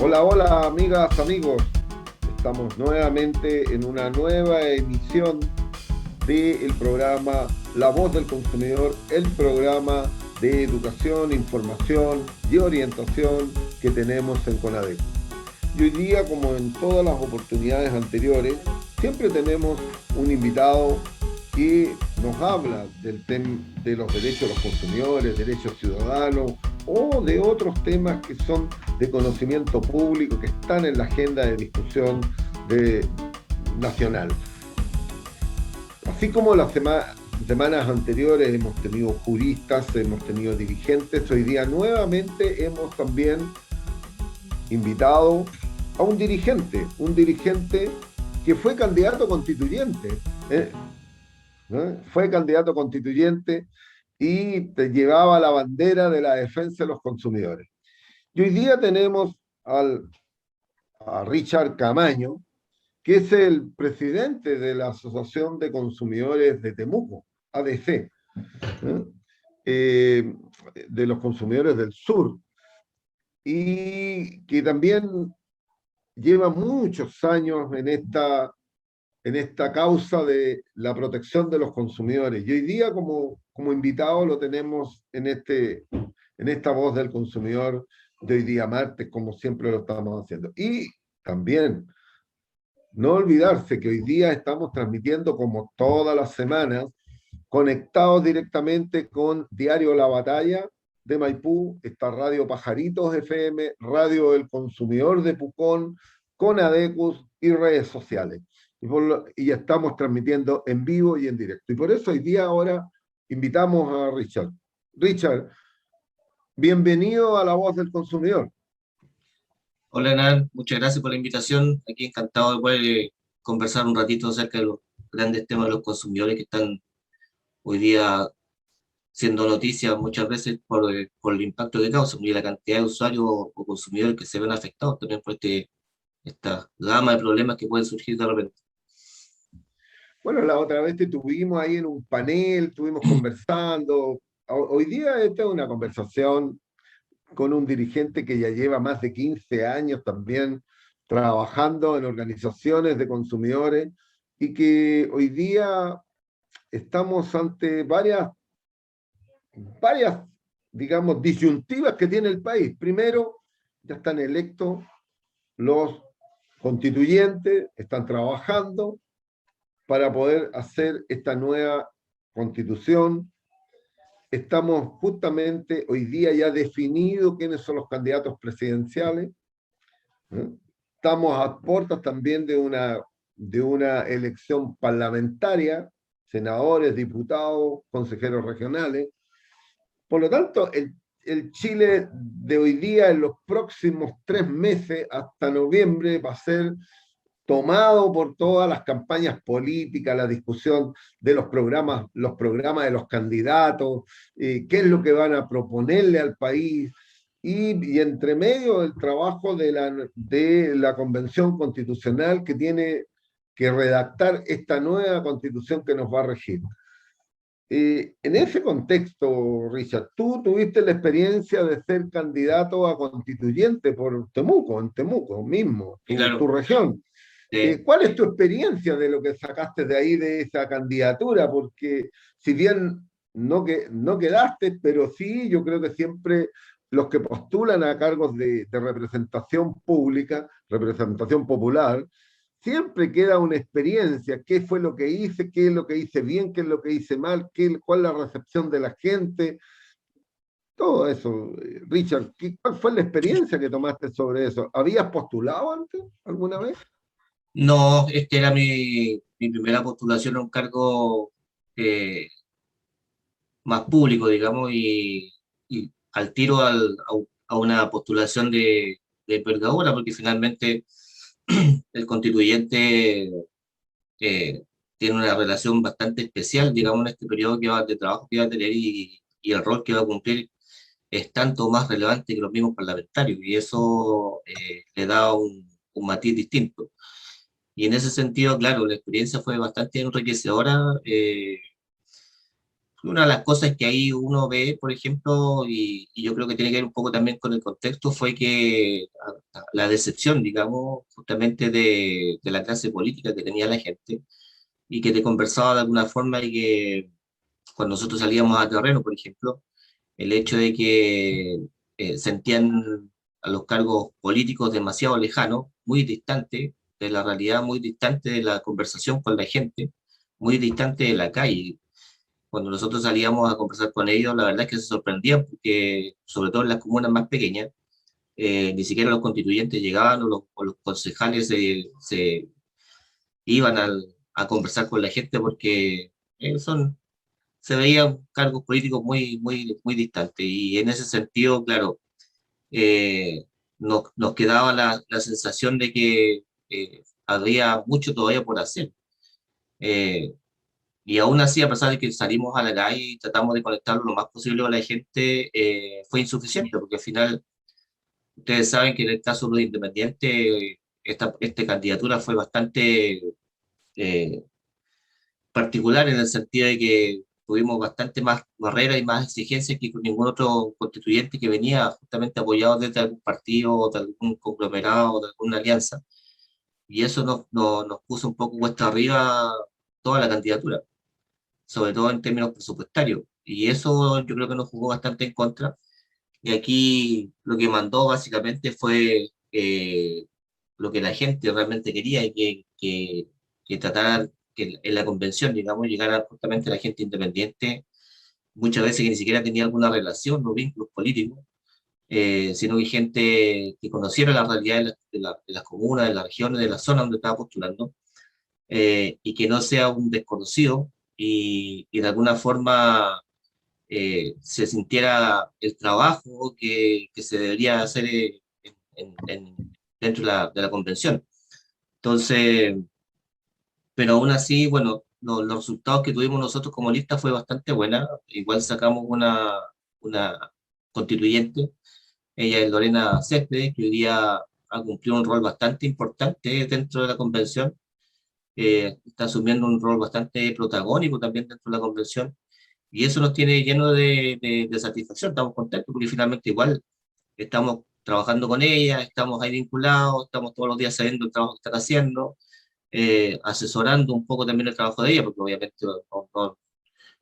Hola, hola, amigas, amigos. Estamos nuevamente en una nueva emisión del programa La Voz del Consumidor, el programa de educación, información y orientación que tenemos en CONADEC. Y hoy día, como en todas las oportunidades anteriores, siempre tenemos un invitado que nos habla del tema de los derechos de los consumidores, derechos ciudadanos o de otros temas que son de conocimiento público, que están en la agenda de discusión de, nacional. Así como las semanas anteriores hemos tenido juristas, hemos tenido dirigentes, hoy día nuevamente hemos también invitado a un dirigente que fue candidato constituyente, ¿eh? Fue candidato constituyente y te llevaba la bandera de la defensa de los consumidores. Y hoy día tenemos a Richard Camaño, que es el presidente de la Asociación de Consumidores de Temuco, ADC, ¿eh? Eh, de los consumidores del sur, y que también lleva muchos años en esta causa de la protección de los consumidores. Y hoy día como invitado lo tenemos en esta voz del consumidor de hoy día martes, como siempre lo estamos haciendo. Y también no olvidarse que hoy día estamos transmitiendo como todas las semanas, conectados directamente con Diario La Batalla de Maipú, está Radio Pajaritos FM, Radio El Consumidor de Pucón, con Adecus y redes sociales. Y estamos transmitiendo en vivo y en directo. Y por eso hoy día ahora invitamos a Richard. Richard, bienvenido a La Voz del Consumidor. Hola, Nan, muchas gracias por la invitación. Aquí encantado de poder conversar un ratito acerca de los grandes temas de los consumidores que están hoy día siendo noticias muchas veces por el impacto que causan y la cantidad de usuarios o consumidores que se ven afectados también por esta gama de problemas que pueden surgir de repente. Bueno, la otra vez te tuvimos ahí en un panel, estuvimos conversando. Hoy día esta es una conversación con un dirigente que ya lleva más de 15 años también trabajando en organizaciones de consumidores y que hoy día estamos ante varias, digamos, disyuntivas que tiene el país. Primero, ya están electos los constituyentes, están trabajando para poder hacer esta nueva constitución. Estamos justamente hoy día ya definidos quiénes son los candidatos presidenciales, ¿no? Estamos a puertas también de una elección parlamentaria, senadores, diputados, consejeros regionales. Por lo tanto, el Chile de hoy día, en los próximos 3 meses, hasta noviembre, va a ser tomado por todas las campañas políticas, la discusión de los programas de los candidatos, qué es lo que van a proponerle al país, y entre medio el trabajo de la Convención Constitucional que tiene que redactar esta nueva constitución que nos va a regir. En ese contexto, Richard, tú tuviste la experiencia de ser candidato a constituyente por Temuco, en Temuco mismo, Y tu claro, región. eh, ¿Cuál es tu experiencia de lo que sacaste de ahí, de esa candidatura? Porque si bien no quedaste, pero sí, yo creo que siempre los que postulan a cargos de representación pública, representación popular, siempre queda una experiencia, qué fue lo que hice, qué es lo que hice bien, qué es lo que hice mal, cuál es la recepción de la gente, todo eso. Richard, ¿cuál fue la experiencia que tomaste sobre eso? ¿Habías postulado antes, alguna vez? no, este era mi primera postulación a un cargo eh, más público, digamos, y al tiro a una postulación de envergadura, porque finalmente el constituyente eh, tiene una relación bastante especial, digamos, en este periodo de trabajo que va a tener y el rol que va a cumplir es tanto más relevante que los mismos parlamentarios, y eso le da un matiz distinto. Y en ese sentido, claro, la experiencia fue bastante enriquecedora. Una de las cosas que ahí uno ve, por ejemplo, y yo creo que tiene que ver un poco también con el contexto, fue que la decepción, digamos, justamente de la clase política que tenía la gente y que te conversaba de alguna forma y que cuando nosotros salíamos a terreno, por ejemplo, el hecho de que sentían a los cargos políticos demasiado lejanos, muy distantes de la realidad, muy distantes de la conversación con la gente, muy distantes de la calle. Cuando nosotros salíamos a conversar con ellos, la verdad es que se sorprendían porque, sobre todo en las comunas más pequeñas, ni siquiera los constituyentes llegaban o los concejales se iban a conversar con la gente porque se veían cargos políticos muy distantes. Y en ese sentido, claro, nos quedaba la sensación de que había mucho todavía por hacer. Eh, y aún así, a pesar de que salimos a la calle y tratamos de conectarlo lo más posible con la gente, fue insuficiente, porque al final ustedes saben que en el caso de los independientes, esta candidatura fue bastante eh, particular en el sentido de que tuvimos bastante más barreras y más exigencias que con ningún otro constituyente que venía justamente apoyado desde algún partido o de algún conglomerado o de alguna alianza. Y eso nos puso un poco cuesta arriba toda la candidatura, sobre todo en términos presupuestarios. Y eso yo creo que nos jugó bastante en contra. Y aquí lo que mandó básicamente fue lo que la gente realmente quería y que tratara que en la convención, digamos, llegara justamente la gente independiente, muchas veces que ni siquiera tenía alguna relación o vínculos políticos, sino que gente que conociera la realidad de las comunas, de las regiones, de la zona donde estaba postulando, y que no sea un desconocido y de alguna forma se sintiera el trabajo que se debería hacer dentro de la convención. Entonces, pero aún así, bueno, los resultados que tuvimos nosotros como lista fue bastante buena. Igual sacamos una constituyente, ella es Lorena Céspedes, que hoy día ha cumplido un rol bastante importante dentro de la convención. Está asumiendo un rol bastante protagónico también dentro de la convención. Y eso nos tiene lleno de satisfacción, estamos contentos porque finalmente igual estamos trabajando con ella, estamos ahí vinculados, estamos todos los días sabiendo el trabajo que están haciendo, asesorando un poco también el trabajo de ella, porque obviamente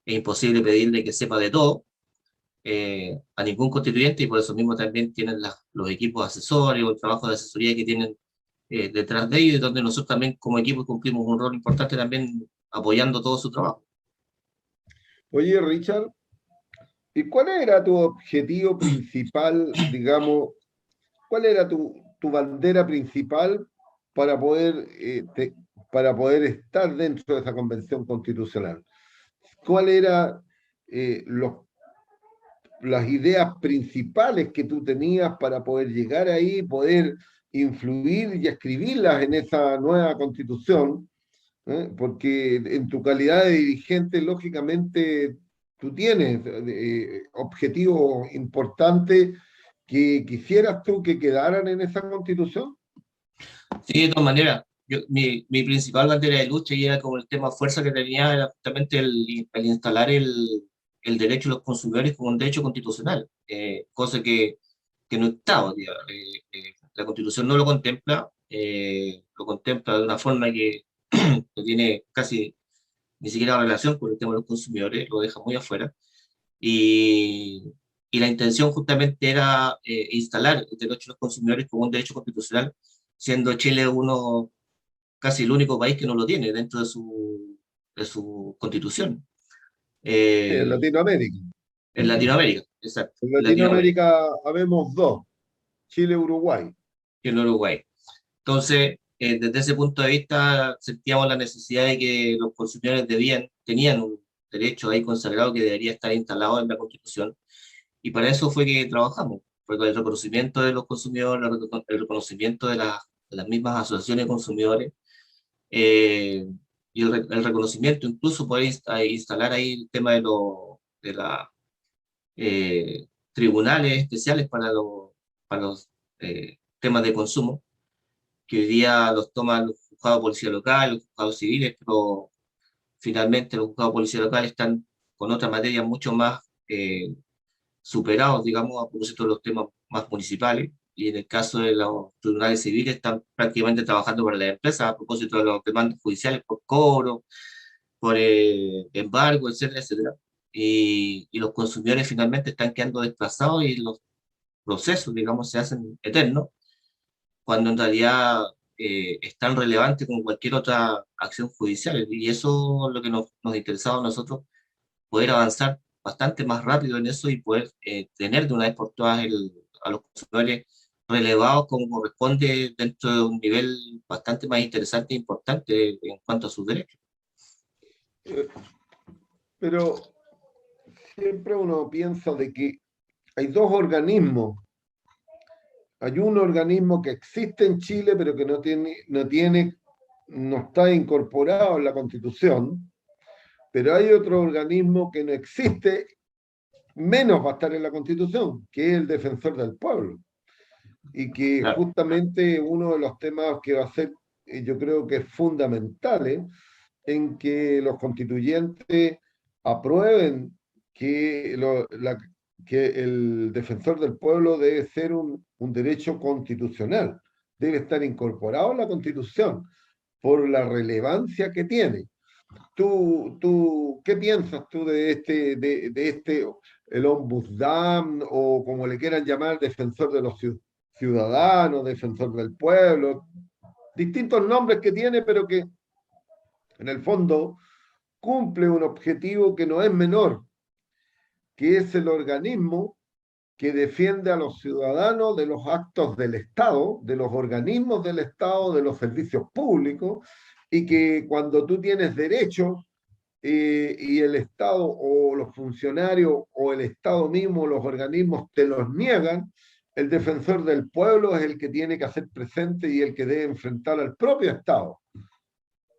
es imposible pedirle que sepa de todo a ningún constituyente y por eso mismo también tienen los equipos asesores o el trabajo de asesoría que tienen detrás de ellos, y donde nosotros también como equipo cumplimos un rol importante también apoyando todo su trabajo. Oye, Richard, ¿y cuál era tu objetivo principal, digamos, cuál era tu bandera principal para para poder estar dentro de esa convención constitucional? ¿Cuál era las ideas principales que tú tenías para poder llegar ahí, poder influir y escribirlas en esa nueva constitución? Porque en tu calidad de dirigente, lógicamente, tú tienes objetivos importantes que quisieras tú que quedaran en esa constitución. Sí, de todas maneras, mi principal bandera de lucha y era como el tema fuerza que tenía era justamente el instalar el derecho de los consumidores como un derecho constitucional, cosa que no está hoy día. La Constitución no lo contempla de una forma que no tiene casi ni siquiera relación con el tema de los consumidores, lo deja muy afuera. Y, y la intención justamente era instalar el derecho de los consumidores como un derecho constitucional, siendo Chile uno casi el único país que no lo tiene dentro de su constitución. En Eh, Latinoamérica. en Latinoamérica, exacto, En en Latinoamérica, Latinoamérica habemos dos, Chile y Uruguay. y en Uruguay. Entonces, desde ese punto de vista, sentíamos la necesidad de que los consumidores tenían un derecho ahí consagrado que debería estar instalado en la Constitución, y para eso fue que trabajamos, fue con el reconocimiento de los consumidores, el reconocimiento de las mismas asociaciones de consumidores, eh, y el reconocimiento, incluso poder instalar ahí el tema de la tribunales especiales para los temas de consumo, que hoy día los toman los juzgados de policía local, los juzgados civiles, pero finalmente los juzgados de policía local están con otras materias mucho más superados, digamos, a propósito de los temas más municipales. Y en el caso de los tribunales civiles están prácticamente trabajando para las empresas a propósito de los demandas judiciales por cobro, por embargo, etcétera, etcétera. Y los consumidores finalmente están quedando desplazados y los procesos, digamos, se hacen eternos, cuando en realidad es tan relevante como cualquier otra acción judicial. Y eso es lo que nos interesaba a nosotros, poder avanzar bastante más rápido en eso y poder tener de una vez por todas a los consumidores relevados como corresponde dentro de un nivel bastante más interesante e importante en cuanto a sus derechos. Eh, Pero siempre uno piensa de que hay dos organismos. Hay un organismo que existe en Chile, pero que no está incorporado en la Constitución, pero hay otro organismo que no existe, menos va a estar en la Constitución, que es el Defensor del Pueblo. Y que Claro. justamente uno de los temas que va a ser, yo creo que es fundamental, en que los constituyentes aprueben que el defensor del pueblo debe ser un derecho constitucional, debe estar incorporado en la Constitución por la relevancia que tiene. ¿Qué piensas tú de este, el ombudsman o como le quieran llamar, defensor de los ciudadanos, defensor del pueblo? Distintos nombres que tiene, pero que en el fondo cumple un objetivo que no es menor, que es el organismo que defiende a los ciudadanos de los actos del Estado, de los organismos del Estado, de los servicios públicos, y que cuando tú tienes derechos y el Estado o los funcionarios o el Estado mismo, los organismos te los niegan, el defensor del pueblo es el que tiene que hacer presente y el que debe enfrentar al propio Estado.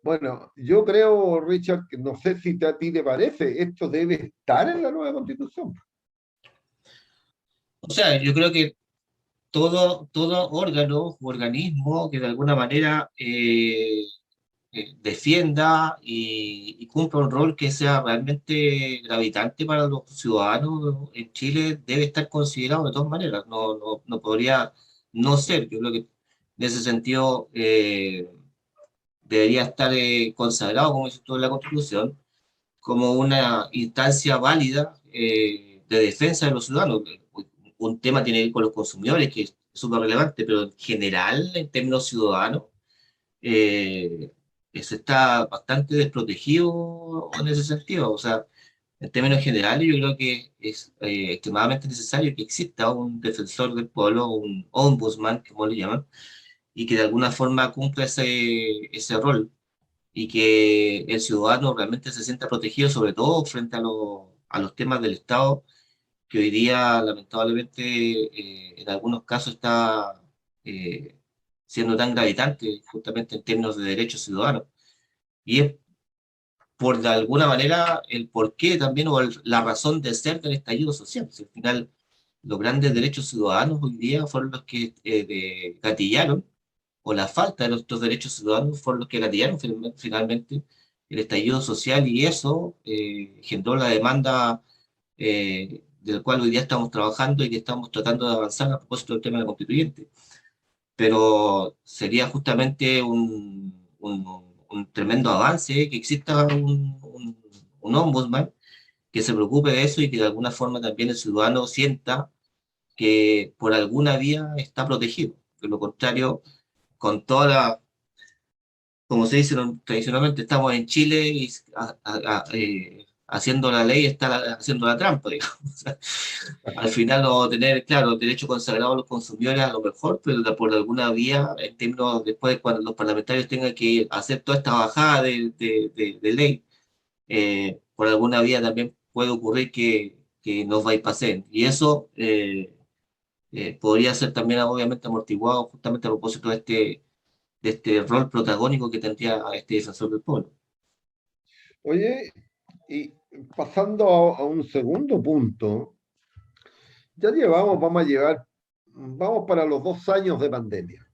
Bueno, yo creo, Richard, que no sé si a ti te parece, esto debe estar en la nueva Constitución. O sea, yo creo que todo órgano u organismo que de alguna manera defienda y cumpla un rol que sea realmente gravitante para los ciudadanos en Chile debe estar considerado de todas maneras. No podría no ser. Yo creo que en ese sentido debería estar consagrado, como dice tú en la Constitución, como una instancia válida de defensa de los ciudadanos. Un tema tiene que ver con los consumidores, que es súper relevante, pero en general, en términos ciudadanos, eh, eso está bastante desprotegido en ese sentido. O sea, en términos generales, yo creo que es extremadamente necesario que exista un defensor del pueblo, un ombudsman, como le llaman, y que de alguna forma cumpla ese rol y que el ciudadano realmente se sienta protegido, sobre todo frente a los temas del Estado, que hoy día lamentablemente en algunos casos está eh, siendo tan gravitante justamente en términos de derechos ciudadanos. Y es por de alguna manera el porqué también o la razón de ser del estallido social. Si al final los grandes derechos ciudadanos hoy día fueron los que gatillaron, o la falta de nuestros derechos ciudadanos fueron los que gatillaron finalmente el estallido social y eso generó la demanda del cual hoy día estamos trabajando y que estamos tratando de avanzar a propósito del tema de la constituyente. Pero sería justamente un tremendo avance que exista un ombudsman que se preocupe de eso y que de alguna forma también el ciudadano sienta que por alguna vía está protegido. De lo contrario, con toda la, como se dice tradicionalmente, estamos en Chile y haciendo la ley está haciendo la trampa, digamos. O sea, al final no tener, claro, derecho consagrado a los consumidores a lo mejor, pero por alguna vía, en términos después cuando los parlamentarios tengan que hacer toda esta bajada de ley, por alguna vía también puede ocurrir que nos bypasen. Y eso podría ser también obviamente amortiguado justamente a propósito de este rol protagónico que tendría este defensor del pueblo. Oye, y pasando a un segundo punto, vamos para los 2 años de pandemia.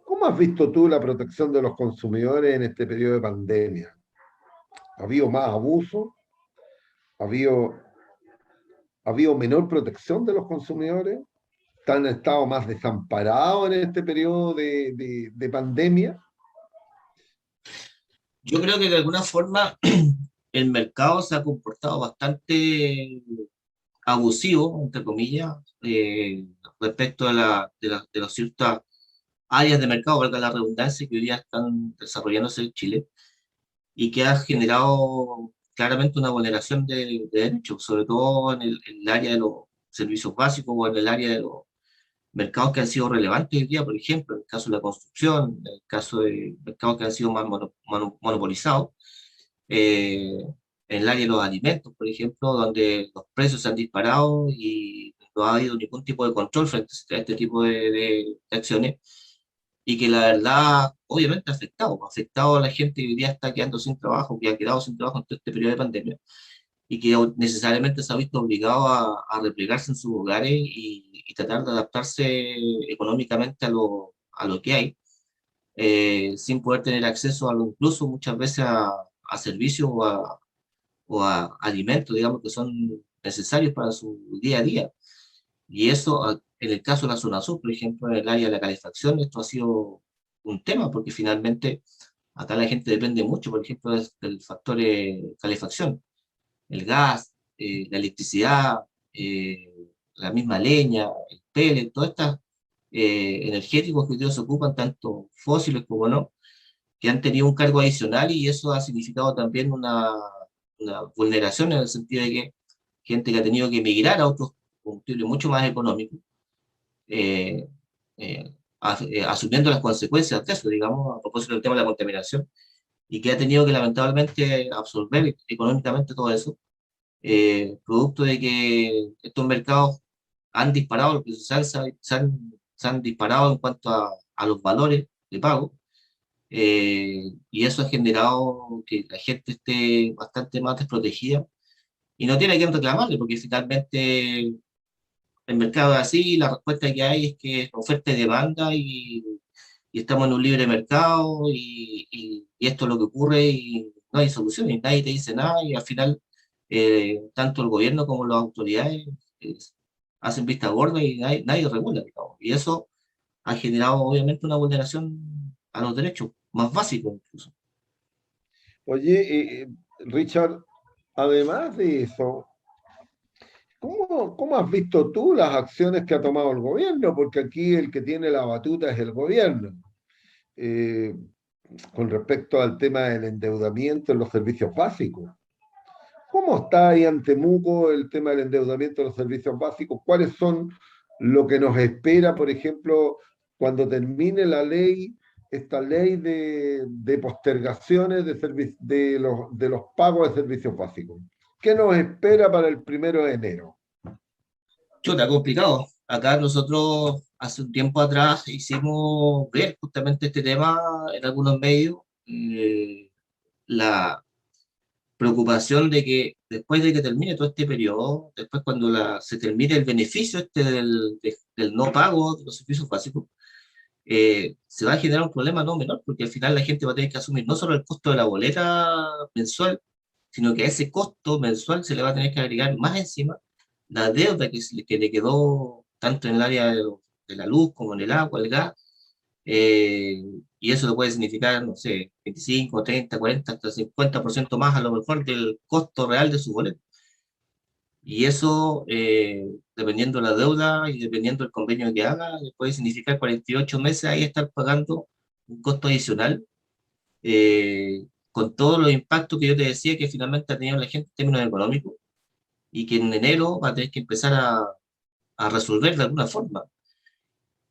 ¿Cómo has visto tú la protección de los consumidores en este periodo de pandemia? ¿Ha habido más abuso? ha habido, ha habido menor protección de los consumidores, han estado más desamparados en este periodo de pandemia. Yo creo que de alguna forma el mercado se ha comportado bastante abusivo, entre comillas, respecto a de las ciertas áreas de mercado, valga la redundancia, que hoy día están desarrollándose en Chile y que ha generado claramente una vulneración de derechos, sobre todo en el área de los servicios básicos o en el área de los mercados que han sido relevantes hoy día, por ejemplo, en el caso de la construcción, en el caso de mercados que han sido más monopolizados, eh, en el área de los alimentos, por ejemplo, donde los precios se han disparado y no ha habido ningún tipo de control frente a este tipo de acciones, y que la verdad, obviamente, ha afectado a la gente que hoy día está quedando sin trabajo, que ha quedado sin trabajo en todo este periodo de pandemia, y que necesariamente se ha visto obligado a replegarse en sus hogares y tratar de adaptarse económicamente a lo que hay, sin poder tener acceso a lo, incluso muchas veces a servicios o a alimentos, digamos, que son necesarios para su día a día. Y eso, en el caso de la zona sur, por ejemplo, en el área de la calefacción, esto ha sido un tema, porque finalmente acá la gente depende mucho, por ejemplo, del factor calefacción, el gas, la electricidad, eh, la misma leña, el pellet, todas estas energéticos que hoy día se ocupan, tanto fósiles como no, que han tenido un cargo adicional y eso ha significado también una vulneración en el sentido de que gente que ha tenido que emigrar a otros combustibles mucho más económicos, eh, asumiendo las consecuencias de eso, digamos, a propósito del tema de la contaminación, y que ha tenido que lamentablemente absorber económicamente todo eso, producto de que estos mercados han disparado, los precios se han disparado en cuanto a los valores de pago, y eso ha generado que la gente esté bastante más desprotegida y no tiene a quién reclamarle, porque finalmente el mercado es así, la respuesta que hay es que es oferta y demanda y estamos en un libre mercado y esto es lo que ocurre y no hay solución y nadie te dice nada y al final tanto el gobierno como las autoridades eh, hacen vista gorda y nadie regula, digamos. Y eso ha generado obviamente una vulneración a los derechos más básicos incluso. Oye, Richard, además de eso, ¿cómo has visto tú las acciones que ha tomado el gobierno? Porque aquí el que tiene la batuta es el gobierno. Eh, con respecto al tema del endeudamiento en los servicios básicos. ¿Cómo está ahí en Temuco el tema del endeudamiento de los servicios básicos? ¿Cuáles son lo que nos espera, por ejemplo, cuando termine la ley, esta ley de postergaciones de los pagos de servicios básicos? ¿Qué nos espera para el 1 de enero? Chuta, complicado. Acá nosotros hace un tiempo atrás hicimos ver justamente este tema en algunos medios. La preocupación de que después de que termine todo este periodo, después cuando se termine el beneficio este del no pago de los servicios básicos, se va a generar un problema no menor, porque al final la gente va a tener que asumir no solo el costo de la boleta mensual, sino que a ese costo mensual se le va a tener que agregar más encima la deuda que le quedó tanto en el área de la luz como en el agua, el gas, eh, y eso lo puede significar, no sé, 25, 30, 40, hasta 50% más a lo mejor del costo real de su boleto. Y eso, dependiendo de la deuda y dependiendo del convenio que haga, puede significar 48 meses ahí estar pagando un costo adicional, con todos los impactos que yo te decía que finalmente ha tenido la gente en términos económicos y que en enero va a tener que empezar a resolver de alguna forma.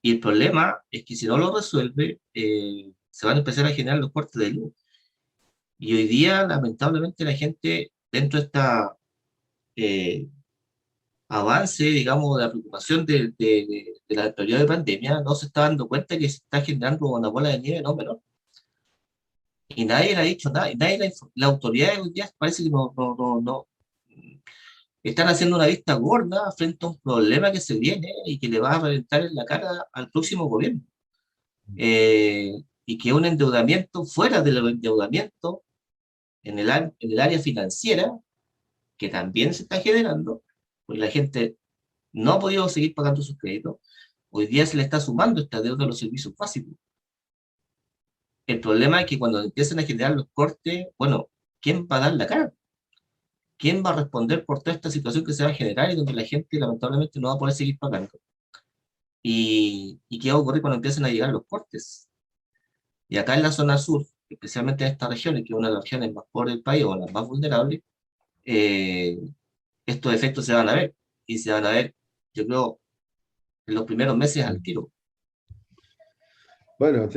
Y el problema es que si no lo resuelve, se van a empezar a generar los cortes de luz. Y hoy día, lamentablemente, la gente, dentro de esta eh, avance, digamos, de la preocupación de la teoría de pandemia, no se está dando cuenta que se está generando una bola de nieve no menor. Y nadie le ha dicho nada. Y nadie la autoridad hoy día parece que no están haciendo una vista gorda frente a un problema que se viene y que le va a reventar en la cara al próximo gobierno. Y que un endeudamiento fuera del endeudamiento en el área financiera que también se está generando, porque la gente no ha podido seguir pagando sus créditos, hoy día se le está sumando esta deuda a los servicios básicos. El problema es que cuando empiezan a generar los cortes, bueno, ¿quién va a dar la cara? ¿Quién va a responder por toda esta situación que se va a generar y donde la gente lamentablemente no va a poder seguir pagando? ¿Y qué va a ocurrir cuando empiecen a llegar los cortes? Y acá en la zona sur, especialmente en estas regiones, que es una de las regiones más pobres del país o las más vulnerables, eh, estos efectos se van a ver. Y se van a ver, yo creo, en los primeros meses al tiro. Bueno,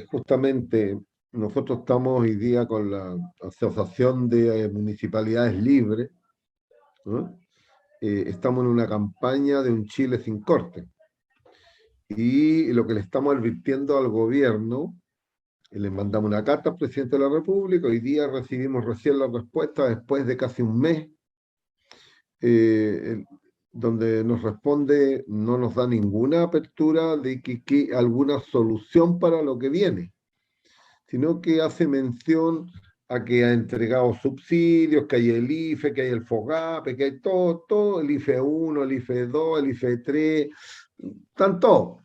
justamente nosotros estamos hoy día con la Asociación de Municipalidades Libres, ¿no? Estamos en una campaña de un Chile sin corte. Y lo que le estamos advirtiendo al gobierno, le mandamos una carta al presidente de la República, hoy día recibimos recién la respuesta después de casi un mes, eh, donde nos responde, no nos da ninguna apertura de que alguna solución para lo que viene, sino que hace mención a que ha entregado subsidios, que hay el IFE, que hay el FOGAPE, que hay todo, el IFE 1, el IFE 2, el IFE 3, están todos,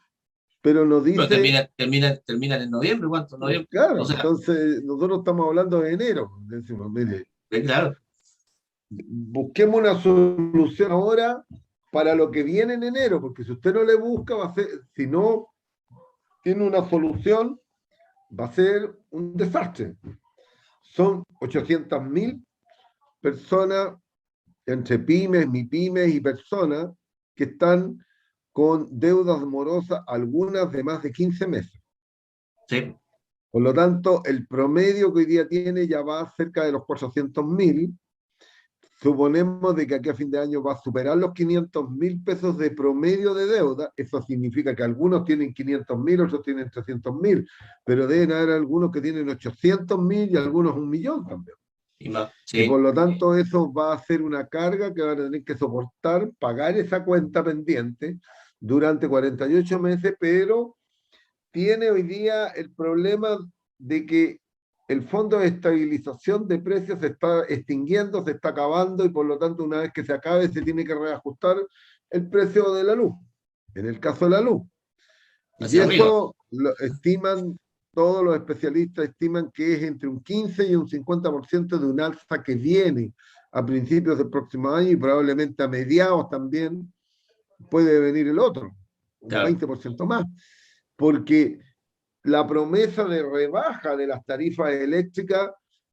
pero nos Pero dice, terminan en noviembre, ¿cuánto? Noviembre. O claro, sea, entonces nosotros estamos hablando de enero, decimos, mire, claro, busquemos una solución ahora para lo que viene en enero, porque si usted no le busca, va a ser, si no tiene una solución, va a ser un desastre. Son 800.000 personas, entre pymes, MIPYMES y personas, que están con deudas morosas, algunas de más de 15 meses. sí, Por lo tanto, el promedio que hoy día tiene ya va cerca de los 400.000. Suponemos de que aquí a fin de año va a superar los 500.000 pesos de promedio de deuda. Eso significa que algunos tienen 500.000, otros tienen 300.000, pero deben haber algunos que tienen 800.000 y algunos 1.000.000 también. y más, Y por sí, lo tanto eso va a ser una carga que van a tener que soportar, pagar esa cuenta pendiente durante 48 meses, pero tiene hoy día el problema de que el fondo de estabilización de precios se está extinguiendo, se está acabando y por lo tanto una vez que se acabe se tiene que reajustar el precio de la luz, en el caso de la luz. Y hacia arriba. eso lo estiman, todos los especialistas estiman que es entre un 15 y un 50% de un alza que viene a principios del próximo año y probablemente a mediados también puede venir el otro, un Claro. 20% más, porque la promesa de rebaja de las tarifas eléctricas,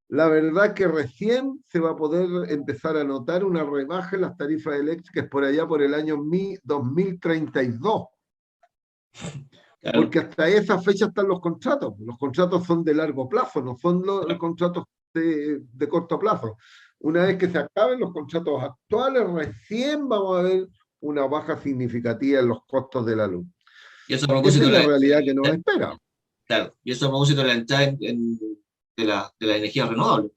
la verdad que recién se va a poder empezar a notar una rebaja en las tarifas eléctricas por allá por el año 2032, Claro. porque hasta esa fecha están los contratos son de largo plazo, no son los contratos de corto plazo. Una vez que se acaben los contratos actuales, recién vamos a ver una baja significativa en los costos de la luz. Y eso a Esa propósito es de la realidad que nos espera. claro, y eso a propósito de la entrada de la energía renovable.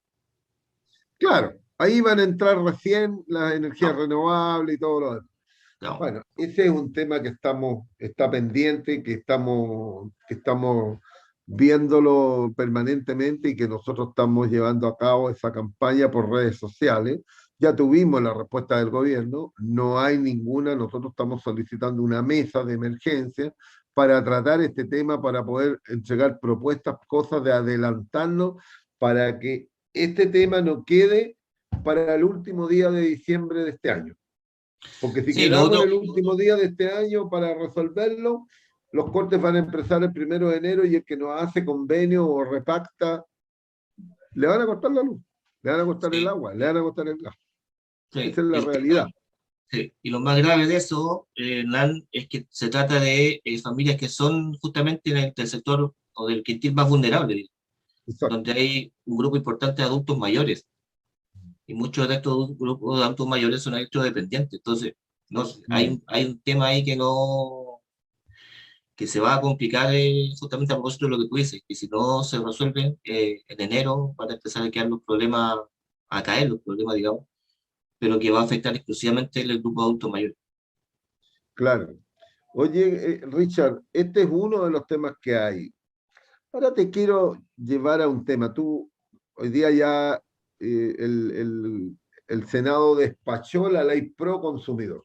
Claro, ahí van a entrar recién las energías No, renovables y todo lo demás. no. Bueno, ese es un tema que está pendiente, que estamos viéndolo permanentemente y que nosotros estamos llevando a cabo esa campaña por redes sociales. Ya tuvimos la respuesta del gobierno, no hay ninguna, nosotros estamos solicitando una mesa de emergencia para tratar este tema, para poder entregar propuestas, cosas de adelantarnos, para que este tema no quede para el último día de diciembre de este año. Porque si Sí, lo quedamos en otro, el último día de este año para resolverlo, los cortes van a empezar el 1 de enero y el que no hace convenio o repacta, le van a cortar la luz, le van a cortar el sí, agua, le van a cortar el gas. sí. Esa es la realidad. Sí. Y lo más grave de eso, Nan, es que se trata de familias que son justamente del sector o del quintil más vulnerable, digamos, Exacto. donde hay un grupo importante de adultos mayores. Y muchos de estos grupos de adultos mayores son electrodependientes. Entonces, no, Mm. hay un tema ahí que no, que se va a complicar justamente a propósito de lo que tú dices, que si no se resuelven en enero van a empezar a quedar los problemas, a caer los problemas, digamos, pero que va a afectar exclusivamente el grupo de adultos mayores. Claro. Oye, Richard, este es uno de los temas que hay. Ahora te quiero llevar a un tema. Tú, hoy día ya el Senado despachó la ley pro consumidor.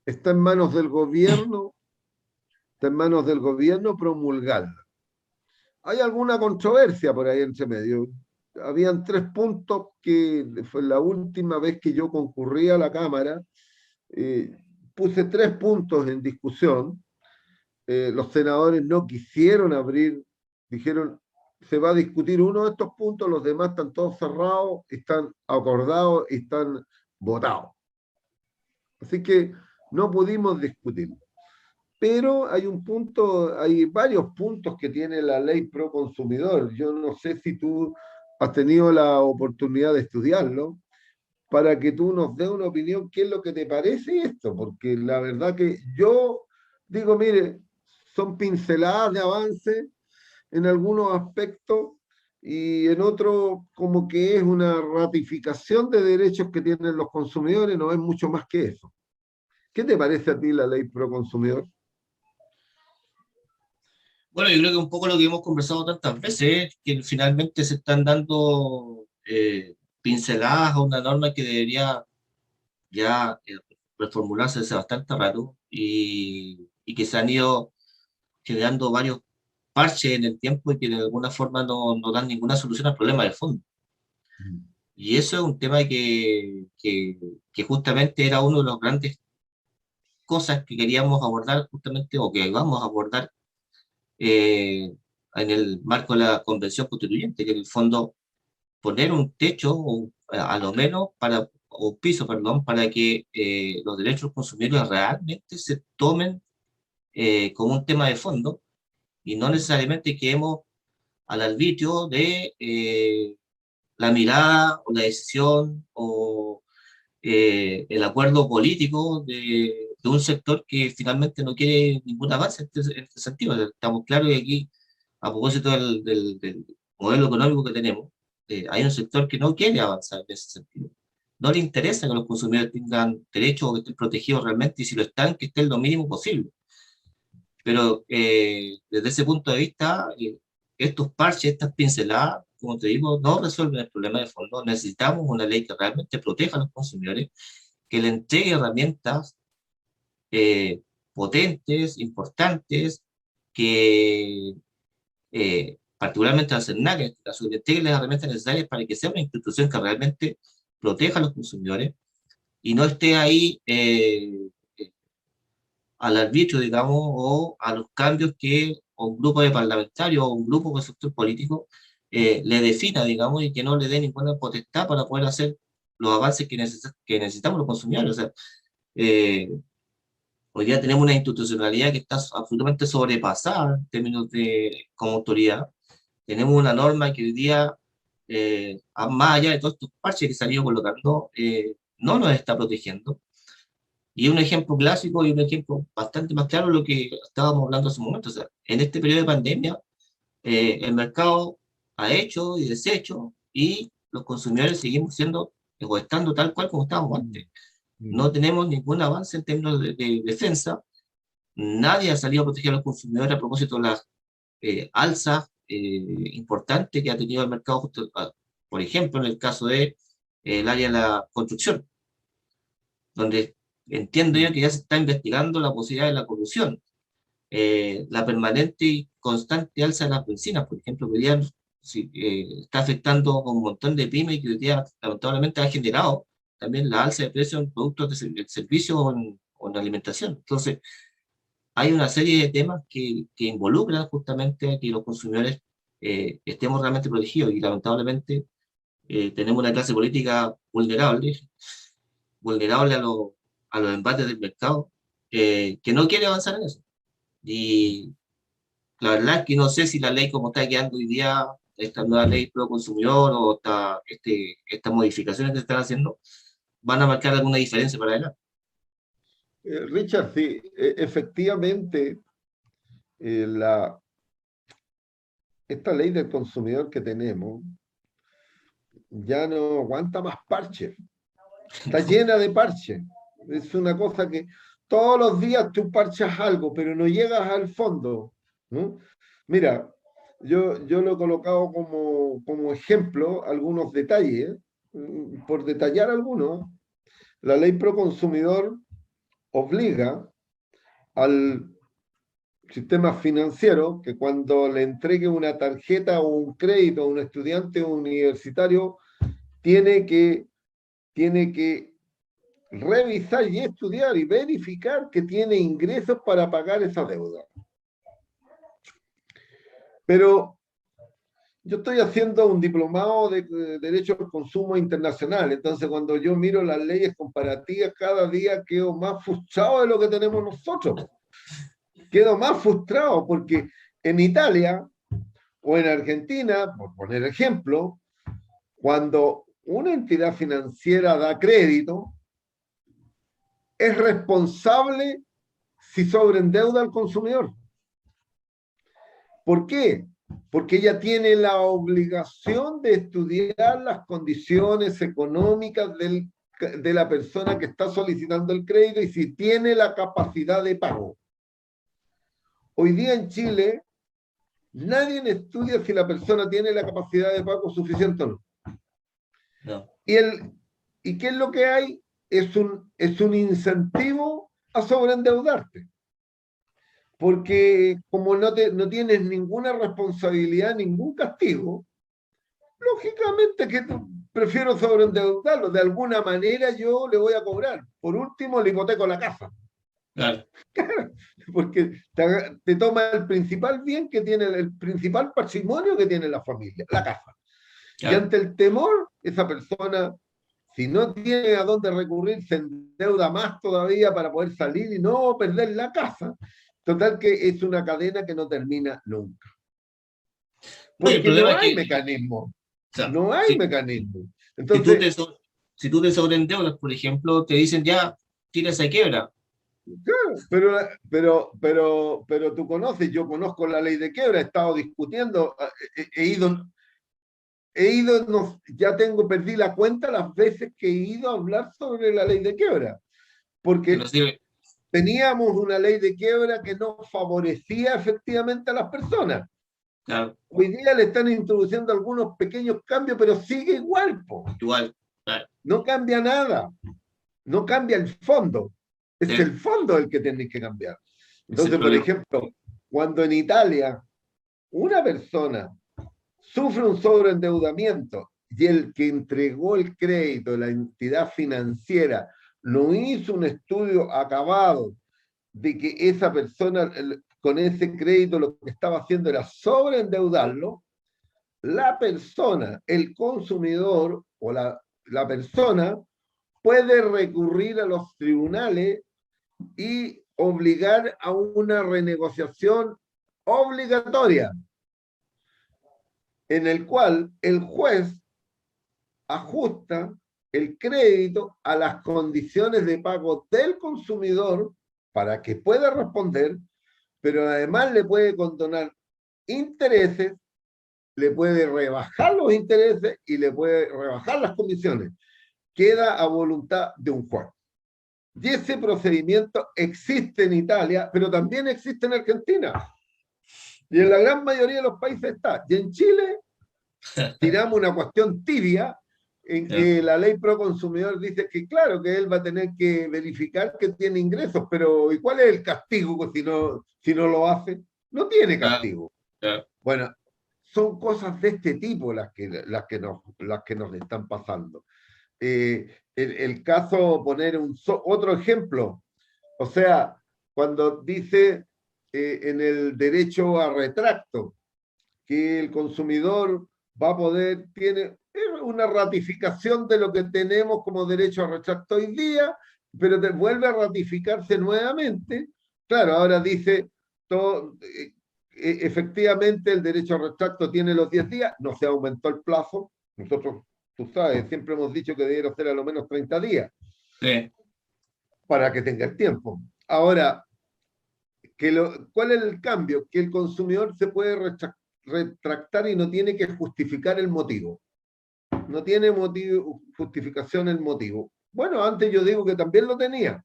Está en manos del gobierno, está en manos del gobierno promulgarla. Hay alguna controversia por ahí entre medio. Habían 3 puntos que fue la última vez que yo concurrí a la Cámara. Puse 3 puntos en discusión. Los senadores no quisieron abrir, dijeron, se va a discutir uno de estos puntos, los demás están todos cerrados, están acordados y están votados. Así que no pudimos discutirlo. Pero hay un punto, hay varios puntos que tiene la ley pro consumidor. Yo no sé si tú has tenido la oportunidad de estudiarlo, para que tú nos des una opinión, qué es lo que te parece esto, porque la verdad que yo digo, mire, son pinceladas de avance en algunos aspectos y en otros como que es una ratificación de derechos que tienen los consumidores, no es mucho más que eso. ¿Qué te parece a ti la ley pro consumidor? Bueno, yo creo que un poco lo que hemos conversado tantas veces es que finalmente se están dando pinceladas a una norma que debería ya reformularse hace bastante rato y que se han ido generando varios parches en el tiempo y que de alguna forma no dan ninguna solución al problema de fondo. Y eso es un tema que justamente era uno de los grandes cosas que queríamos abordar justamente o que vamos a abordar en el marco de la Convención Constituyente, que en el fondo poner un techo o a lo menos para o piso, perdón, para que los derechos de los consumidores realmente se tomen como un tema de fondo y no necesariamente quedemos al arbitrio de la mirada o la decisión o el acuerdo político de un sector que finalmente no quiere ningún avance en este sentido. Estamos claros que aquí, a propósito del modelo económico que tenemos, hay un sector que no quiere avanzar en ese sentido. No le interesa que los consumidores tengan derechos o que estén protegidos realmente, y si lo están, que estén lo mínimo posible. Pero desde ese punto de vista, estos parches, estas pinceladas, como te digo, no resuelven el problema de fondo. Necesitamos una ley que realmente proteja a los consumidores, que le entregue herramientas eh, potentes, importantes, que particularmente al CERNAC, en este caso, le entregue las herramientas necesarias para que sea una institución que realmente proteja a los consumidores y no esté ahí al arbitrio, digamos, o a los cambios que un grupo de parlamentarios o un grupo de sector político le defina, digamos, y que no le dé ninguna potestad para poder hacer los avances que necesitamos los consumidores. O sea, eh, hoy día tenemos una institucionalidad que está absolutamente sobrepasada en términos de como autoridad. Tenemos una norma que hoy día, más allá de todos estos parches que se han ido colocando, no nos está protegiendo. Y un ejemplo clásico y un ejemplo bastante más claro de lo que estábamos hablando hace un momento. O sea, en este periodo de pandemia, el mercado ha hecho y deshecho y los consumidores seguimos siendo o estando tal cual como estábamos antes. No tenemos ningún avance en términos de defensa. Nadie ha salido a proteger a los consumidores a propósito de las alzas importantes que ha tenido el mercado, por ejemplo, en el caso de, el área de la construcción, donde entiendo yo que ya se está investigando la posibilidad de la corrupción, la permanente y constante alza de las bencinas, por ejemplo, que hoy día sí, está afectando a un montón de pymes y que hoy día lamentablemente ha generado también la alza de precios en productos de servicio o en alimentación. Entonces, hay una serie de temas que involucran justamente a que los consumidores estemos realmente protegidos y lamentablemente tenemos una clase política vulnerable, vulnerable a los embates del mercado, que no quiere avanzar en eso. Y la verdad es que no sé si la ley como está quedando hoy día, esta nueva ley pro consumidor o estas modificaciones que se están haciendo, van a marcar alguna diferencia para adelante. Richard, sí, efectivamente, la, esta ley del consumidor que tenemos ya no aguanta más parches, está llena de parches. Es una cosa que todos los días tú parchas algo, pero no llegas al fondo, ¿no? Mira, yo lo he colocado como ejemplo algunos detalles. por detallar algunos, la ley pro consumidor obliga al sistema financiero que cuando le entregue una tarjeta o un crédito a un estudiante universitario, tiene que, tiene que revisar y estudiar y verificar que tiene ingresos para pagar esa deuda. Pero yo estoy haciendo un diplomado de Derecho al Consumo Internacional, entonces cuando yo miro las leyes comparativas, cada día quedo más frustrado de lo que tenemos nosotros. Quedo más frustrado porque en Italia o en Argentina, por poner ejemplo, cuando una entidad financiera da crédito, es responsable si sobreendeuda al consumidor. ¿Por qué? Porque ella tiene la obligación de estudiar las condiciones económicas de la persona que está solicitando el crédito y si tiene la capacidad de pago. Hoy día en Chile, nadie estudia si la persona tiene la capacidad de pago suficiente o no. No. ¿Y qué es lo que hay? Es un incentivo a sobreendeudarte. Porque como no tienes ninguna responsabilidad, ningún castigo, lógicamente que prefiero sobreendeudarlo. De alguna manera yo le voy a cobrar. Por último, le hipoteco la casa. Claro. Porque te toma el principal bien que tiene, el principal patrimonio que tiene la familia, la casa. Claro. Y ante el temor, esa persona, si no tiene a dónde recurrir, se endeuda más todavía para poder salir y no perder la casa. Total que es una cadena que no termina nunca. Porque no hay mecanismo. O sea, No hay mecanismo. Si Entonces, si tú te sobreendeudas, por ejemplo, te dicen ya, tira esa quiebra. pero tú conoces, yo conozco la ley de quiebra, he estado discutiendo, ya perdí la cuenta las veces que he ido a hablar sobre la ley de quiebra, Que no porque sirve. teníamos una ley de quiebra que no favorecía efectivamente a las personas. Claro. Hoy día le están introduciendo algunos pequeños cambios, pero sigue igual, po. Igual. Claro. No cambia nada, no cambia el fondo. Es Sí. el fondo el que tenéis que cambiar. Es el Entonces, por problema. ejemplo, cuando en Italia una persona sufre un sobreendeudamiento y el que entregó el crédito, la entidad financiera, no hizo un estudio acabado de que esa persona con ese crédito lo que estaba haciendo era sobreendeudarlo, la persona, el consumidor o la persona puede recurrir a los tribunales y obligar a una renegociación obligatoria, en el cual el juez ajusta el crédito a las condiciones de pago del consumidor para que pueda responder, pero además le puede condonar intereses, le puede rebajar los intereses y le puede rebajar las condiciones. Queda a voluntad de un juez. Y ese procedimiento existe en Italia, pero también existe en Argentina. Y en la gran mayoría de los países está. Y en Chile tiramos una cuestión tibia en que la ley pro consumidor dice que claro, que él va a tener que verificar que tiene ingresos, pero ¿y cuál es el castigo si no lo hace? No tiene castigo. Bueno, son cosas de este tipo las que nos están pasando. El caso, poner otro ejemplo, o sea, cuando dice en el derecho a retracto que el consumidor va a poder, tiene una ratificación de lo que tenemos como derecho a retracto hoy día, pero vuelve a ratificarse nuevamente. Claro, ahora dice, todo, efectivamente el derecho a retracto tiene los 10 días, no se aumentó el plazo, nosotros, tú sabes, siempre hemos dicho que debería ser a lo menos 30 días. Sí. Para que tenga el tiempo. Ahora, ¿cuál es el cambio? Que el consumidor se puede retractar y no tiene que justificar el motivo. No tiene justificación el motivo. Bueno, antes yo digo que también lo tenía.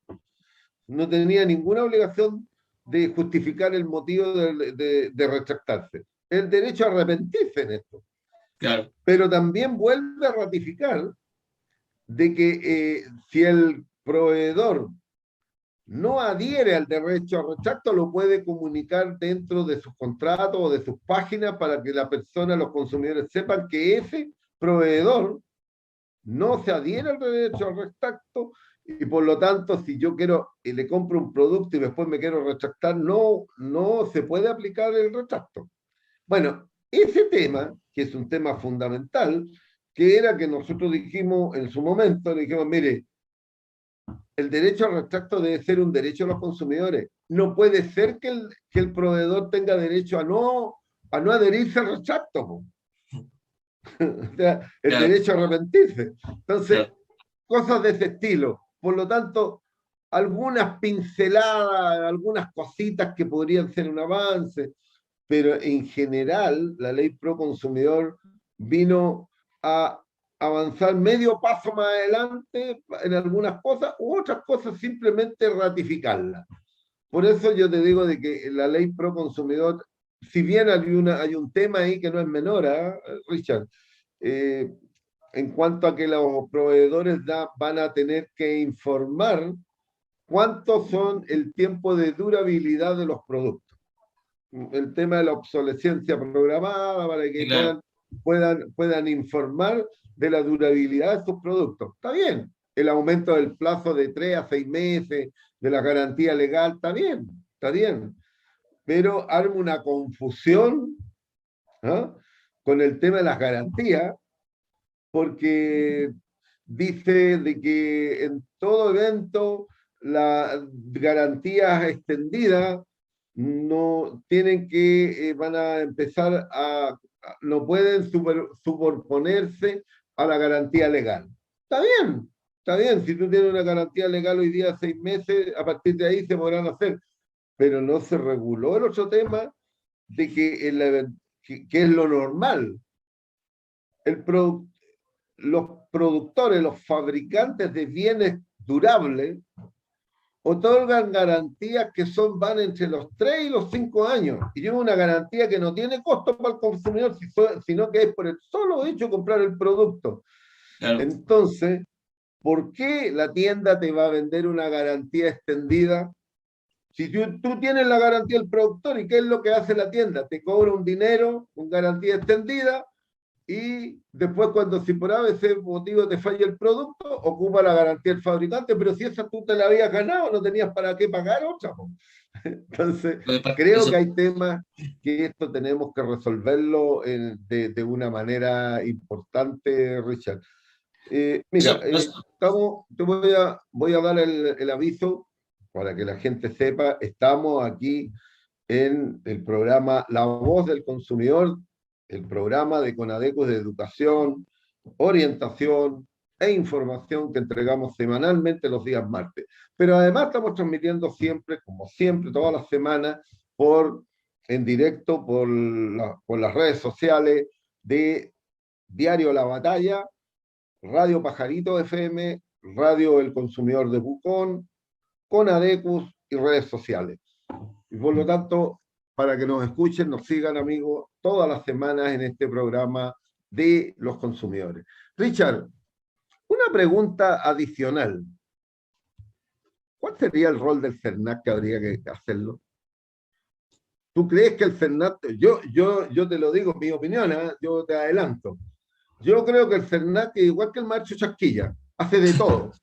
No tenía ninguna obligación de justificar el motivo de retractarse. El derecho a arrepentirse en esto. Claro. Pero también vuelve a ratificar de que si el proveedor no adhiere al derecho a retracto, lo puede comunicar dentro de sus contratos o de sus páginas para que la persona, los consumidores sepan que ese proveedor no se adhiere al derecho al retracto y por lo tanto, si yo quiero y le compro un producto y después me quiero retractar, no se puede aplicar el retracto. Bueno, ese tema, que es un tema fundamental, que era que nosotros dijimos en su momento, le dijimos, mire, el derecho al retracto debe ser un derecho a los consumidores. No puede ser que el proveedor tenga derecho a no adherirse al retracto. Po. O sea, el Claro, derecho a arrepentirse. Entonces, claro, cosas de ese estilo. Por lo tanto, algunas pinceladas, algunas cositas que podrían ser un avance, pero en general la ley pro consumidor vino a avanzar medio paso más adelante en algunas cosas, u otras cosas simplemente ratificarla. Por eso yo te digo de que la ley pro consumidor, si bien hay un tema ahí que no es menor, ¿eh, Richard? Eh, en cuanto a que los proveedores van a tener que informar cuántos son el tiempo de durabilidad de los productos. El tema de la obsolescencia programada para sí, que claro, puedan informar de la durabilidad de sus productos. Está bien. El aumento del plazo de 3 a 6 meses de la garantía legal, está bien, está bien. Pero arma una confusión, ¿no?, con el tema de las garantías, porque dice de que en todo evento las garantías extendidas no tienen que, van a empezar no pueden superponerse a la garantía legal. Está bien, si tú tienes una garantía legal hoy día 6 meses, a partir de ahí se podrán hacer, pero no se reguló el otro tema de que es lo normal. El producto los productores, los fabricantes de bienes durables, otorgan garantías que van entre los 3 y los 5 años. Y es una garantía que no tiene costo para el consumidor, sino que es por el solo hecho de comprar el producto. claro. Entonces, ¿por qué la tienda te va a vender una garantía extendida? Si tú tienes la garantía del productor, ¿y qué es lo que hace la tienda? Te cobra un dinero, una garantía extendida, y después cuando si por ese motivo te falla el producto, ocupa la garantía del fabricante, pero si esa tú te la habías ganado, no tenías para qué pagar otra. Po. Entonces, creo que Eso, hay temas que esto tenemos que resolverlo de una manera importante, Richard. Mira, eso, te voy a dar el aviso para que la gente sepa, estamos aquí en el programa La Voz del Consumidor, el programa de Conadecus de educación, orientación e información que entregamos semanalmente los días martes. Pero además estamos transmitiendo siempre, como siempre, todas las semanas, en directo por las redes sociales de Diario La Batalla, Radio Pajarito FM, Radio El Consumidor de Pucón, Conadecus y redes sociales. Y por lo tanto, para que nos escuchen, nos sigan, amigos, todas las semanas en este programa de los consumidores. Richard, una pregunta adicional. ¿Cuál sería el rol del CERNAC que habría que hacerlo? ¿Tú crees que el CERNAC, yo te lo digo, mi opinión, ¿eh? Yo te adelanto. Yo creo que el CERNAC, igual que el maestro Chasquilla, hace de todo.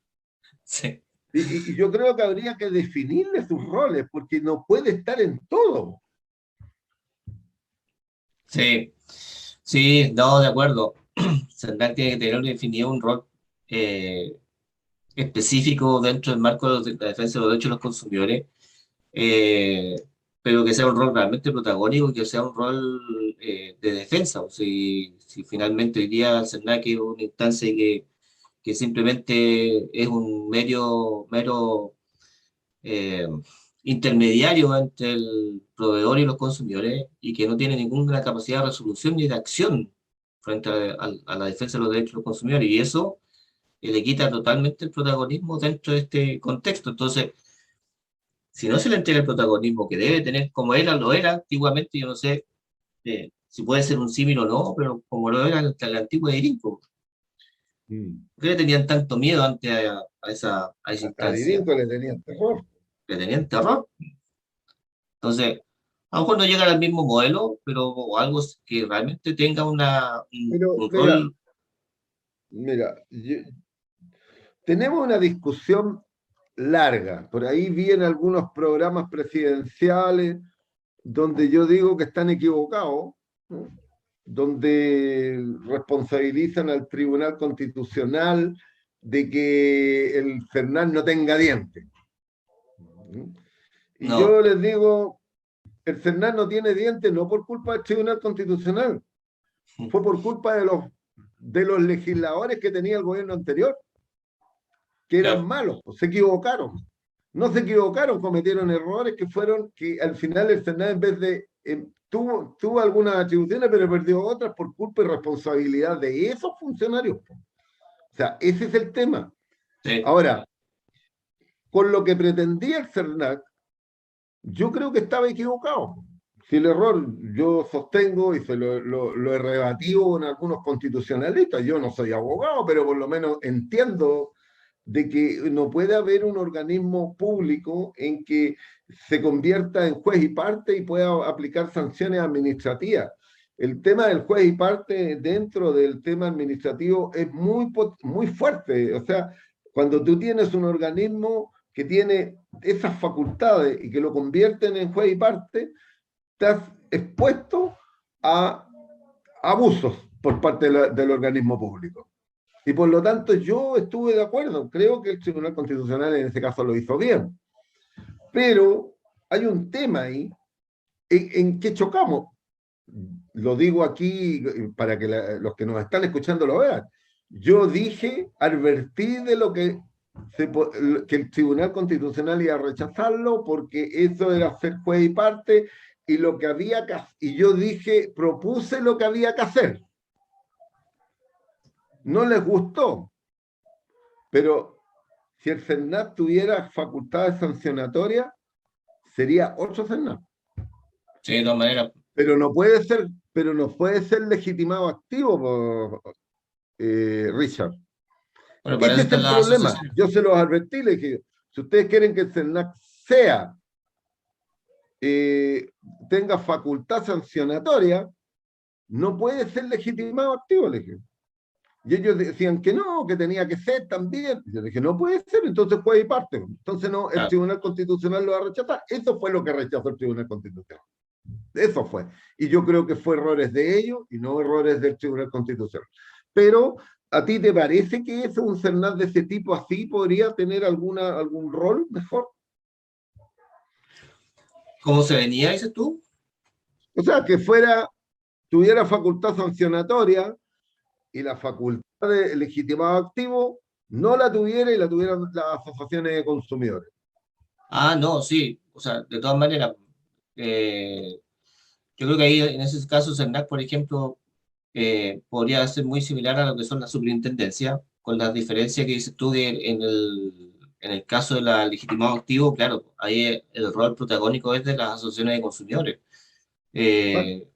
sí, Y yo creo que habría que definirle sus roles, porque no puede estar en todo. sí, sí, no, de acuerdo. Tendrán que tener definido un rol eh, específico dentro del marco de la defensa de los derechos de los consumidores, eh, pero que sea un rol realmente protagónico y que sea un rol de defensa. O si finalmente hoy día el SENAC es una instancia que simplemente es un mero eh, intermediario entre el proveedor y los consumidores y que no tiene ninguna capacidad de resolución ni de acción frente a la defensa de los derechos de los consumidores. Y eso le quita totalmente el protagonismo dentro de este contexto. Entonces, si no se le entrega el protagonismo que debe tener, como lo era antiguamente, yo no sé si puede ser un símil o no, pero como lo era el antiguo Edimpo. ¿Por qué le tenían tanto miedo antes a esa A instancia? Didinco le tenían terror. ¿Le tenían terror? Entonces, a lo mejor no llegan al mismo modelo, pero algo que realmente tenga Pero un mira, rol. mira, tenemos una discusión larga. Por ahí vi en algunos programas presidenciales donde yo digo que están equivocados, ¿no? Donde responsabilizan al Tribunal Constitucional de que el Cernal no tenga dientes. ¿No? Y No, yo les digo, el Cernal no tiene dientes no por culpa del Tribunal Constitucional, fue por culpa de los legisladores que tenía el gobierno anterior, que eran claro. malos, pues, se equivocaron. No se equivocaron, cometieron errores que fueron que al final el Senado en vez de tuvo algunas atribuciones, pero perdió otras por culpa y responsabilidad de esos funcionarios. O sea, ese es el tema. Sí. Ahora, con lo que pretendía el CERNAC, yo creo que estaba equivocado. Si el error yo sostengo y se lo he rebatido con algunos constitucionalistas, yo no soy abogado, pero por lo menos entiendo de que no puede haber un organismo público en que se convierta en juez y parte y pueda aplicar sanciones administrativas. El tema del juez y parte dentro del tema administrativo es muy fuerte. O sea, cuando tú tienes un organismo que tiene esas facultades y que lo convierten en juez y parte, estás expuesto a abusos por parte del organismo público. Y por lo tanto yo estuve de acuerdo, creo que el Tribunal Constitucional en ese caso lo hizo bien. Pero hay un tema ahí en que chocamos. Lo digo aquí para que los que nos están escuchando lo vean. Yo dije, advertí de lo que el Tribunal Constitucional iba a rechazarlo porque eso era ser juez y parte y lo que había que y yo dije, propuse lo que había que hacer. No les gustó, pero si el CERNAP tuviera facultades sancionatorias, sería otro CERNAP. Sí, de todas maneras. Pero no puede ser legitimado activo, Richard. Bueno, para Ese eso es están el las problema. asociaciones. Yo se los advertí, le dije, si ustedes quieren que el CERNAC sea, eh, tenga facultad sancionatoria, no puede ser legitimado activo, le dije. Y ellos decían que no, que tenía que ser también. Y yo dije, no puede ser, entonces juez y parte. Entonces no, el Claro. Tribunal Constitucional lo va a rechazar. Eso fue lo que rechazó el Tribunal Constitucional. Eso fue. Y yo creo que fue errores de ellos y no errores del Tribunal Constitucional. Pero, ¿a ti te parece que eso, un CERNAC de ese tipo así podría tener algún rol mejor? ¿Cómo se venía, dices tú? O sea, que tuviera facultad sancionatoria y la facultad de legitimado activo no la tuviera y la tuvieran las asociaciones de consumidores. Ah, no, sí. O sea, de todas maneras, eh, yo creo que ahí en ese caso, CERNAC, por ejemplo, podría ser muy similar a lo que son las superintendencias, con las diferencias que dices tú en el caso de la legitimado activo, claro, ahí el rol protagónico es de las asociaciones de consumidores. Eh,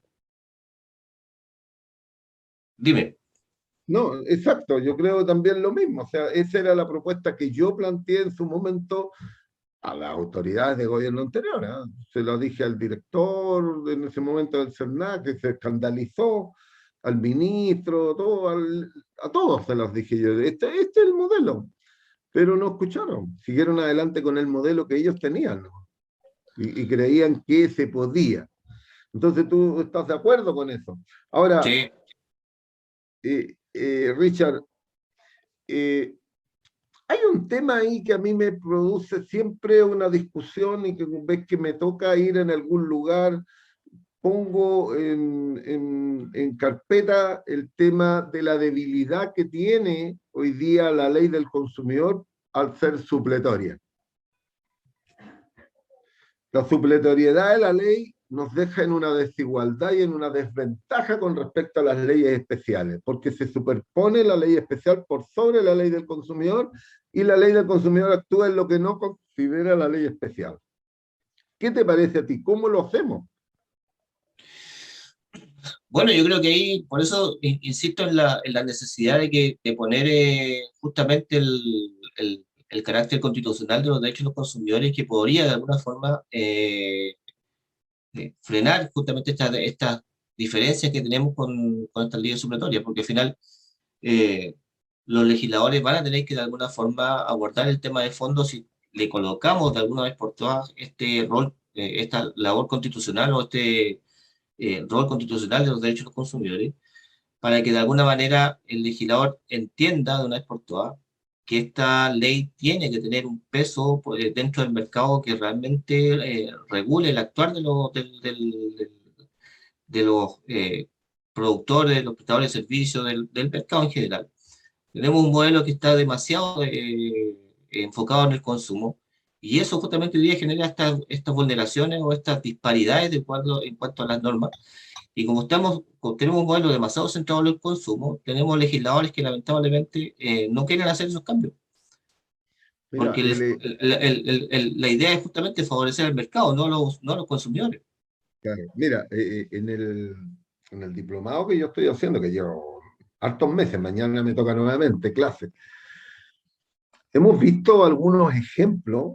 dime. No, exacto, yo creo también lo mismo. O sea, esa era la propuesta que yo planteé en su momento a las autoridades de gobierno anterior. ¿Eh? Se lo dije al director en ese momento del CERNAC, que se escandalizó, al ministro, a todos se los dije yo. Este es el modelo. Pero no escucharon, siguieron adelante con el modelo que ellos tenían, ¿no? Y creían que se podía. Entonces tú estás de acuerdo con eso. Ahora, Sí. Richard, eh, hay un tema ahí que a mí me produce siempre una discusión y que ves que me toca ir en algún lugar, pongo en carpeta el tema de la debilidad que tiene hoy día la ley del consumidor al ser supletoria. La supletoriedad de la ley nos deja en una desigualdad y en una desventaja con respecto a las leyes especiales, porque se superpone la ley especial por sobre la ley del consumidor y la ley del consumidor actúa en lo que no considera la ley especial. ¿Qué te parece a ti? ¿Cómo lo hacemos? Bueno, yo creo que ahí, por eso insisto en la necesidad de poner justamente el carácter constitucional de los derechos de los consumidores que podría de alguna forma frenar justamente estas diferencias que tenemos con estas leyes supletorias, porque al final eh, los legisladores van a tener que de alguna forma abordar el tema de fondo si le colocamos de alguna vez por todas este rol, esta labor constitucional o este rol constitucional de los derechos de los consumidores, para que de alguna manera el legislador entienda de una vez por todas que esta ley tiene que tener un peso pues, dentro del mercado que realmente regule el actuar de los productores, los prestadores de servicios, del mercado en general. Tenemos un modelo que está demasiado enfocado en el consumo y eso justamente hoy día genera estas vulneraciones o estas disparidades en cuanto a las normas. Y como tenemos un modelo demasiado centrado en el consumo, tenemos legisladores que lamentablemente no quieren hacer esos cambios, Mira, porque la idea es justamente favorecer al mercado, no a los consumidores. claro, mira, en el diplomado que yo estoy haciendo, que llevo hartos meses, mañana me toca nuevamente clase, hemos visto algunos ejemplos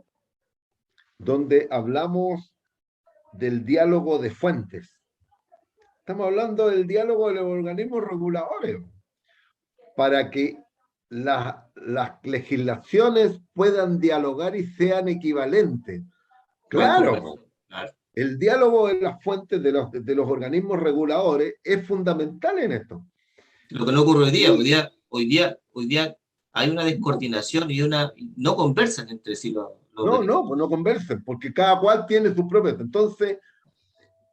donde hablamos del diálogo de fuentes. Estamos hablando del diálogo de los organismos reguladores para que las legislaciones puedan dialogar y sean equivalentes. Pueden Claro, conversar. Claro. el diálogo de las fuentes de los organismos reguladores es fundamental en esto. Lo que no ocurre Y hoy día hay una descoordinación y no conversan entre sí los organismos. pues no conversen, porque cada cual tiene su propio. Entonces,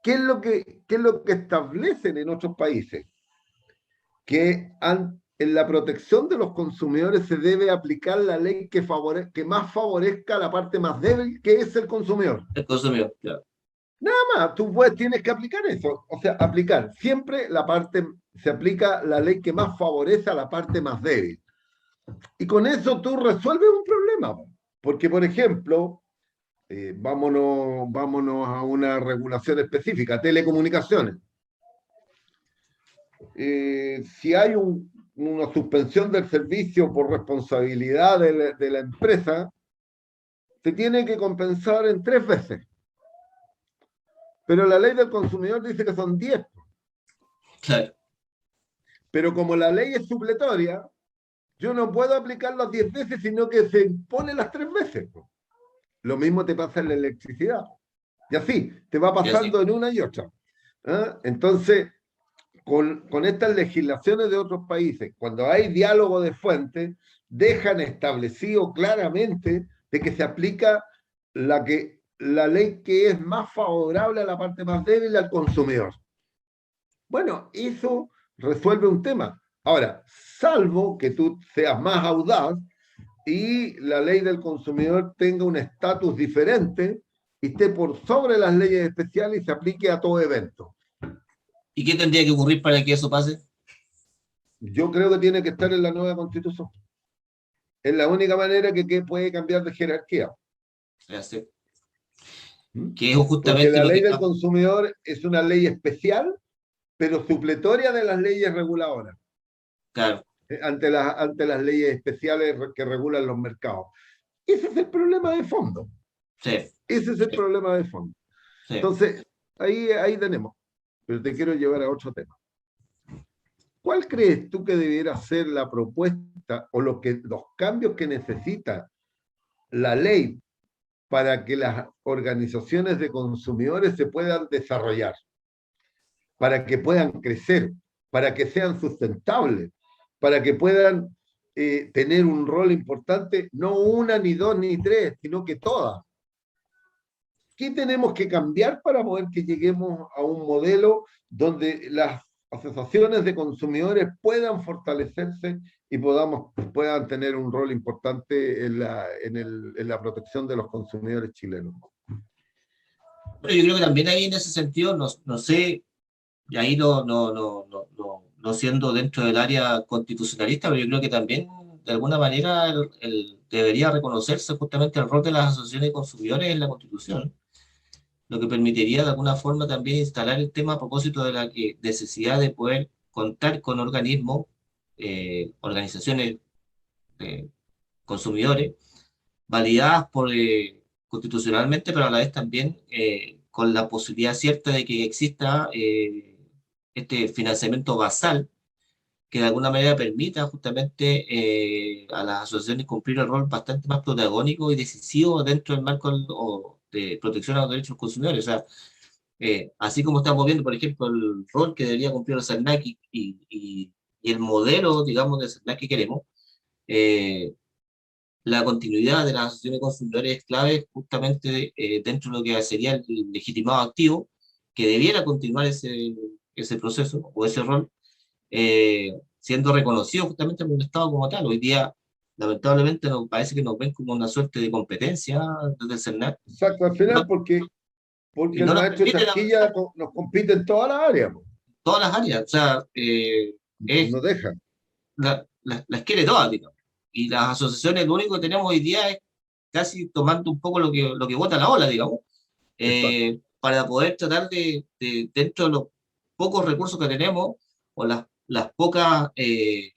qué es lo que establecen en otros países? Que en la protección de los consumidores se debe aplicar la ley que más favorezca a la parte más débil, que es el consumidor. El consumidor, claro. Nada más, tú pues tienes que aplicar eso. O sea, aplicar. Siempre se aplica la ley que más favorece a la parte más débil. Y con eso tú resuelves un problema. Porque, por ejemplo, vámonos a una regulación específica, telecomunicaciones. Si hay una suspensión del servicio por responsabilidad de la empresa, se tiene que compensar en 3 veces. Pero la ley del consumidor dice que son 10. Claro. Pero como la ley es supletoria, yo no puedo aplicar las 10 veces, sino que se impone las 3 veces. Lo mismo te pasa en la electricidad. Y así, te va Y así. pasando en una y otra. ¿Ah? Entonces, con estas legislaciones de otros países, cuando hay diálogo de fuentes, dejan establecido claramente de que se aplica la ley que es más favorable a la parte más débil al consumidor. Bueno, eso resuelve un tema. Ahora, salvo que tú seas más audaz y la ley del consumidor tenga un estatus diferente y esté por sobre las leyes especiales y se aplique a todo evento. ¿Y qué tendría que ocurrir para que eso pase? Yo creo que tiene que estar en la nueva constitución. Es la única manera que puede cambiar de jerarquía. Hace- ¿Mm? Que es Porque justamente la lo que ley del está. consumidor es una ley especial, pero supletoria de las leyes reguladoras, Claro, ante las leyes especiales que regulan los mercados. Ese es el problema de fondo. sí, Ese es el sí, problema de fondo. sí. Entonces, ahí tenemos. Pero te quiero llevar a otro tema. ¿Cuál crees tú que debiera ser la propuesta o los cambios que necesita la ley para que las organizaciones de consumidores se puedan desarrollar, para que puedan crecer, para que sean sustentables, para que puedan tener un rol importante, no una, ni dos, ni tres, sino que todas? ¿Qué tenemos que cambiar para poder que lleguemos a un modelo donde las asociaciones de consumidores puedan fortalecerse y puedan tener un rol importante en la protección de los consumidores chilenos? Pero yo creo que también ahí en ese sentido, no sé, y ahí no siendo dentro del área constitucionalista, pero yo creo que también de alguna manera debería reconocerse justamente el rol de las asociaciones de consumidores en la Constitución, lo que permitiría de alguna forma también instalar el tema a propósito de la necesidad de poder contar con organismos, organizaciones consumidores, validadas constitucionalmente, pero a la vez también con la posibilidad cierta de que exista este financiamiento basal que de alguna manera permita justamente a las asociaciones cumplir el rol bastante más protagónico y decisivo dentro del marco de protección a los derechos de los consumidores. O sea, así como estamos viendo, por ejemplo, el rol que debería cumplir el SERNAC y el modelo, digamos, del SERNAC que queremos, eh, la continuidad de las asociaciones de consumidores es clave justamente dentro de lo que sería el legitimado activo, que debiera continuar ese proceso o ese rol, siendo reconocido justamente por el Estado como tal. Hoy día, lamentablemente, nos parece que nos ven como una suerte de competencia desde el CERNAC, Exacto, al y final, no, porque y el no nos maestro permiten Chasquilla avanzar nos compite en todas las áreas, po. en todas las áreas. O sea, No deja. las quiere todas, digamos. Y las asociaciones, lo único que tenemos hoy día es casi tomando un poco lo que bota la ola, digamos, Exacto. para poder tratar dentro de los pocos recursos que tenemos, o las pocas eh,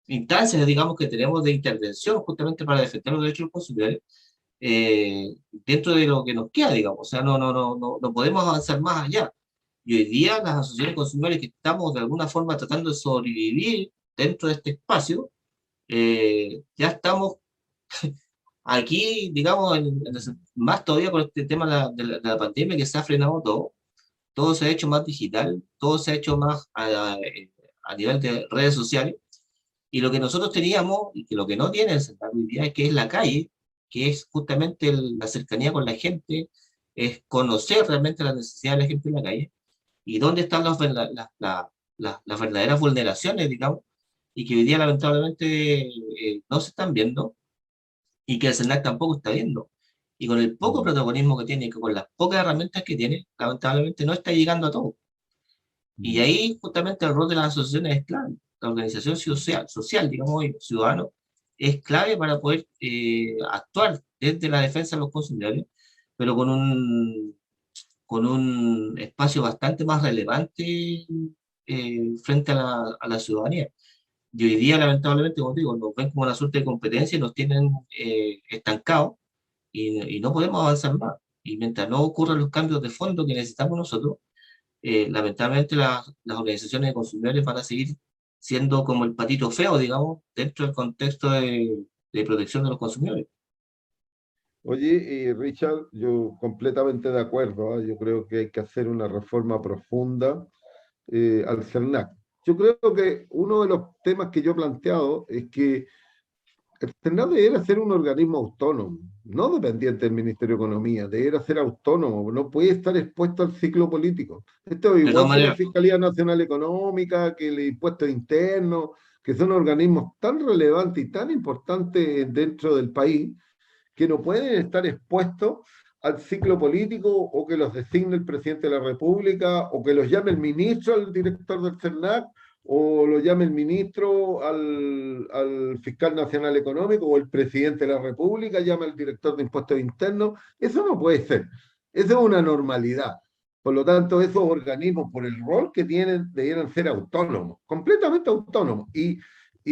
instancias, digamos, que tenemos de intervención justamente para defender los derechos de los consumidores, dentro de lo que nos queda, digamos. O sea, no podemos avanzar más allá. Y hoy día las asociaciones de consumidores que estamos de alguna forma tratando de sobrevivir dentro de este espacio, ya estamos aquí, digamos, más todavía con este tema de la pandemia que se ha frenado todo. Todo se ha hecho más digital, todo se ha hecho más a nivel de redes sociales. Y lo que nosotros teníamos, y que lo que no tiene el Senado hoy día, es que es la calle, que es justamente la cercanía con la gente, es conocer realmente las necesidades de la gente en la calle, y dónde están las verdaderas vulneraciones, digamos, y que hoy día lamentablemente no se están viendo, y que el CERNAC tampoco está viendo. Y con el poco Mm, protagonismo que tiene, que con las pocas herramientas que tiene, lamentablemente no está llegando a todo. Y mm. ahí justamente el rol de las asociaciones es clave. La organización social, digamos, hoy, ciudadano, es clave para poder actuar desde la defensa de los consumidores, pero con un espacio bastante más relevante frente a la ciudadanía. Y hoy día, lamentablemente, como digo, nos ven como una suerte de competencia y nos tienen estancados, y no podemos avanzar más. Y mientras no ocurran los cambios de fondo que necesitamos nosotros, lamentablemente las organizaciones de consumidores van a seguir siendo como el patito feo, digamos, dentro del contexto de protección de los consumidores. Oye, Richard, yo completamente de acuerdo, ¿ah? Yo creo que hay que hacer una reforma profunda al CERNAC. Yo creo que uno de los temas que yo he planteado es que el CERNAC debería ser un organismo autónomo, no dependiente del Ministerio de Economía, debería ser autónomo, no puede estar expuesto al ciclo político. Esto es De todas igual que la maneras, Fiscalía Nacional Económica, que el impuesto interno, que son organismos tan relevantes y tan importantes dentro del país que no pueden estar expuestos al ciclo político o que los designe el presidente de la República o que los llame el ministro al director del CERNAC o lo llame el ministro al fiscal nacional económico o el presidente de la República llama al director de impuestos internos. Eso no puede ser. Eso es una normalidad. Por lo tanto, esos organismos, por el rol que tienen, debieran ser autónomos, completamente autónomos. Y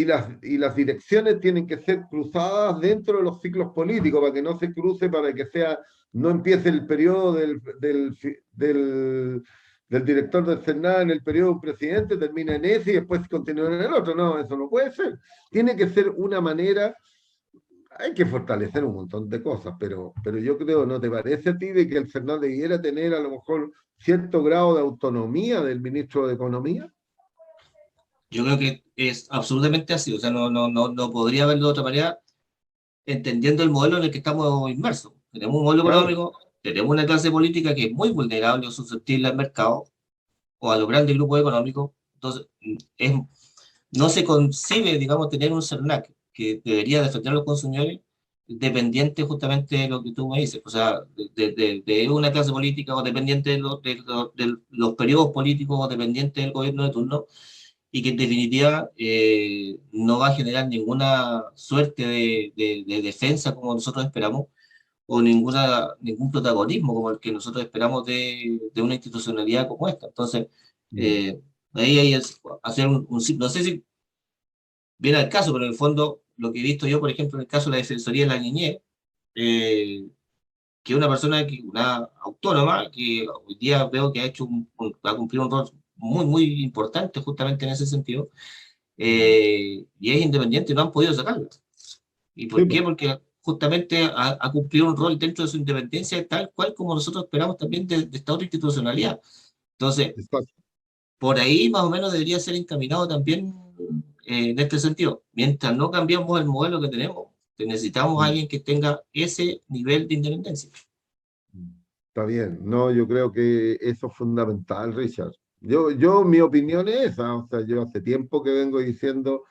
las direcciones tienen que ser cruzadas dentro de los ciclos políticos para que no se cruce, para que sea, no empiece el periodo del director del Senado en el periodo del presidente, termina en ese y después continúa en el otro. No, eso no puede ser. Tiene que ser una manera, hay que fortalecer un montón de cosas, pero yo creo, ¿no te parece a ti de que el Senado debiera tener a lo mejor cierto grado de autonomía del ministro de Economía? yo creo que es absolutamente así. O sea, no podría verlo de otra manera, entendiendo el modelo en el que estamos inmersos. Tenemos un modelo Claro. económico, tenemos una clase política que es muy vulnerable o susceptible al mercado o a los grandes grupos económicos. Entonces, no se concibe, digamos, tener un CERNAC que debería defender a los consumidores dependiente justamente de lo que tú me dices, o sea, de una clase política o dependiente de los periodos políticos o dependiente del gobierno de turno, y que en definitiva no va a generar ninguna suerte de defensa como nosotros esperamos, o ningún protagonismo como el que nosotros esperamos de una institucionalidad como esta. Entonces, Mm. eh, ahí hay hacer no sé si viene al caso, pero en el fondo lo que he visto yo, por ejemplo, en el caso de la Defensoría de la Niñez, eh, que una persona, una autónoma, que hoy día veo que ha hecho ha cumplido un rol muy, muy importante justamente en ese sentido, Mm. y es independiente y no han podido sacarlo. ¿Y Sí, por qué? po. Porque justamente ha cumplido un rol dentro de su independencia tal cual como nosotros esperamos también de esta otra institucionalidad. Entonces, Exacto. por ahí más o menos debería ser encaminado también en este sentido. Mientras no cambiamos el modelo que tenemos, necesitamos a Mm. alguien que tenga ese nivel de independencia. Mm. Está bien, no, yo creo que eso es fundamental, Richard. Mi opinión es esa, o sea, yo hace tiempo que vengo diciendo,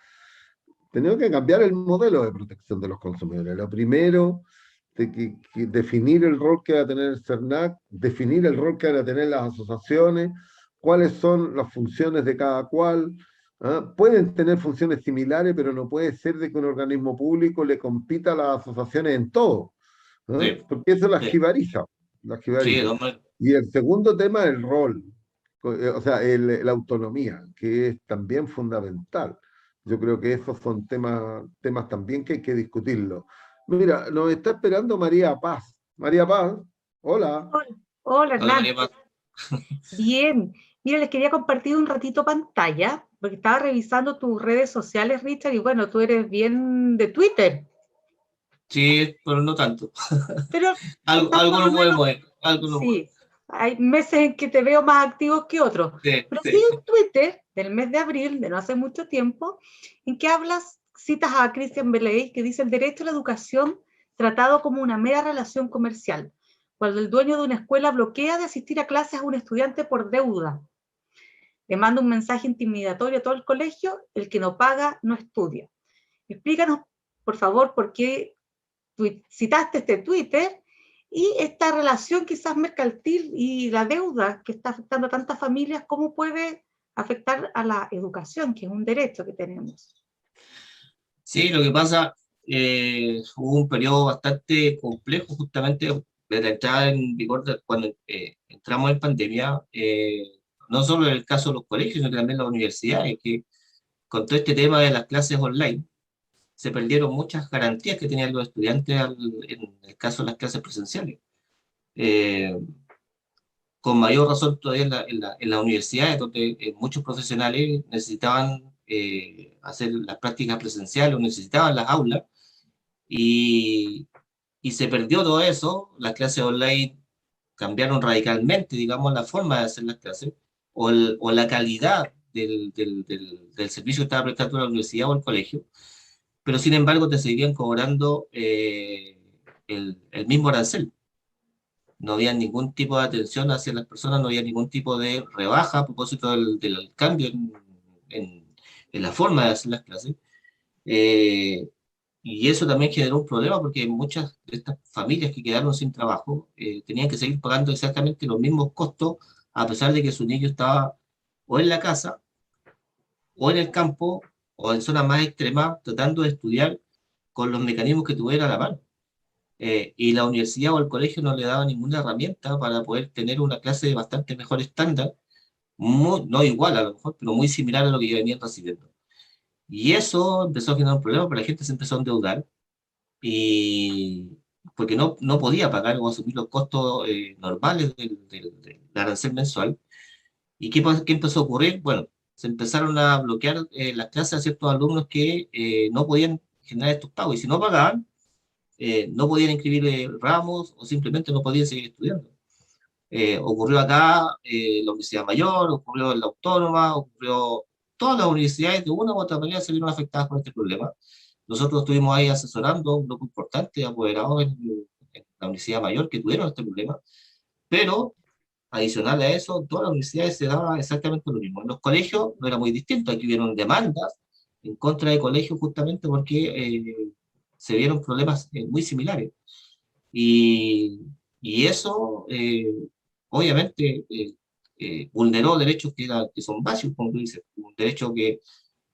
tenemos que cambiar el modelo de protección de los consumidores. Lo primero, que definir el rol que va a tener el CERNAC, definir el rol que van a tener las asociaciones, cuáles son las funciones de cada cual. ¿Ah? Pueden tener funciones similares, pero no puede ser de que un organismo público le compita a las asociaciones en todo. ¿Ah? Sí, Porque eso las sí, jibariza, las sí, jibariza. hombre. Y el segundo tema, el rol, o sea, la autonomía, que es también fundamental. Yo creo que esos son temas también que hay que discutirlos. Mira, nos está esperando María Paz. María Paz, hola. Hola, hola, Hola, Hernán. María Paz. Bien. Mira, les quería compartir un ratito pantalla, porque estaba revisando tus redes sociales, Richard, y bueno, tú eres bien de Twitter, Sí, pero no tanto. pero Algo, estás algo por lo nos menos, movemos, algo nos movemos. sí, hay meses en que te veo más activos que otros, Sí, pero sí sí. un Twitter del mes de abril, de no hace mucho tiempo, en que citas a Christian Beley, que dice: el derecho a la educación tratado como una mera relación comercial, cuando el dueño de una escuela bloquea de asistir a clases a un estudiante por deuda. Le manda un mensaje intimidatorio a todo el colegio: el que no paga no estudia. Explícanos, por favor, por qué citaste este Twitter y esta relación quizás mercantil y la deuda que está afectando a tantas familias, ¿cómo puede afectar a la educación, que es un derecho que tenemos? Sí, lo que pasa, hubo un periodo bastante complejo justamente de la entrada en vigor cuando entramos en pandemia, no solo en el caso de los colegios, sino que también las universidades, que con todo este tema de las clases online, se perdieron muchas garantías que tenían los estudiantes en el caso de las clases presenciales. Eh, con mayor razón todavía en las universidades, donde muchos profesionales necesitaban hacer las prácticas presenciales o necesitaban las aulas, y, y se perdió todo eso. Las clases online cambiaron radicalmente, digamos, la forma de hacer las clases o la calidad del servicio que estaba prestando la universidad o el colegio, pero sin embargo te seguirían cobrando el mismo arancel. No había ningún tipo de atención hacia las personas, no había ningún tipo de rebaja a propósito del cambio en- en la forma de hacer las clases. Eh, y eso también generó un problema porque muchas de estas familias que quedaron sin trabajo tenían que seguir pagando exactamente los mismos costos a pesar de que su niño estaba o en la casa o en el campo o en zonas más extremas tratando de estudiar con los mecanismos que tuviera a la mano. Y la universidad o el colegio no le daba ninguna herramienta para poder tener una clase de bastante mejor estándar, no igual a lo mejor, pero muy similar a lo que yo venía recibiendo. Y eso empezó a generar un problema, porque la gente se empezó a endeudar y porque no podía pagar o asumir los costos normales del arancel mensual. ¿Y qué empezó a ocurrir? Bueno, se empezaron a bloquear las clases a ciertos alumnos que no podían generar estos pagos, y si no pagaban, no podían inscribir ramos o simplemente no podían seguir estudiando. Ocurrió acá la Universidad Mayor, ocurrió en la Autónoma, ocurrió, todas las universidades de una u otra manera se vieron afectadas por este problema. Nosotros estuvimos ahí asesorando a un grupo importante de apoderados en la Universidad Mayor que tuvieron este problema, pero adicional a eso, todas las universidades se daba exactamente lo mismo. En los colegios no era muy distinto, aquí hubieron demandas en contra de colegios justamente porque se vieron problemas muy similares. Y, y eso, obviamente, vulneró derechos que son básicos, como tú dices, un derecho que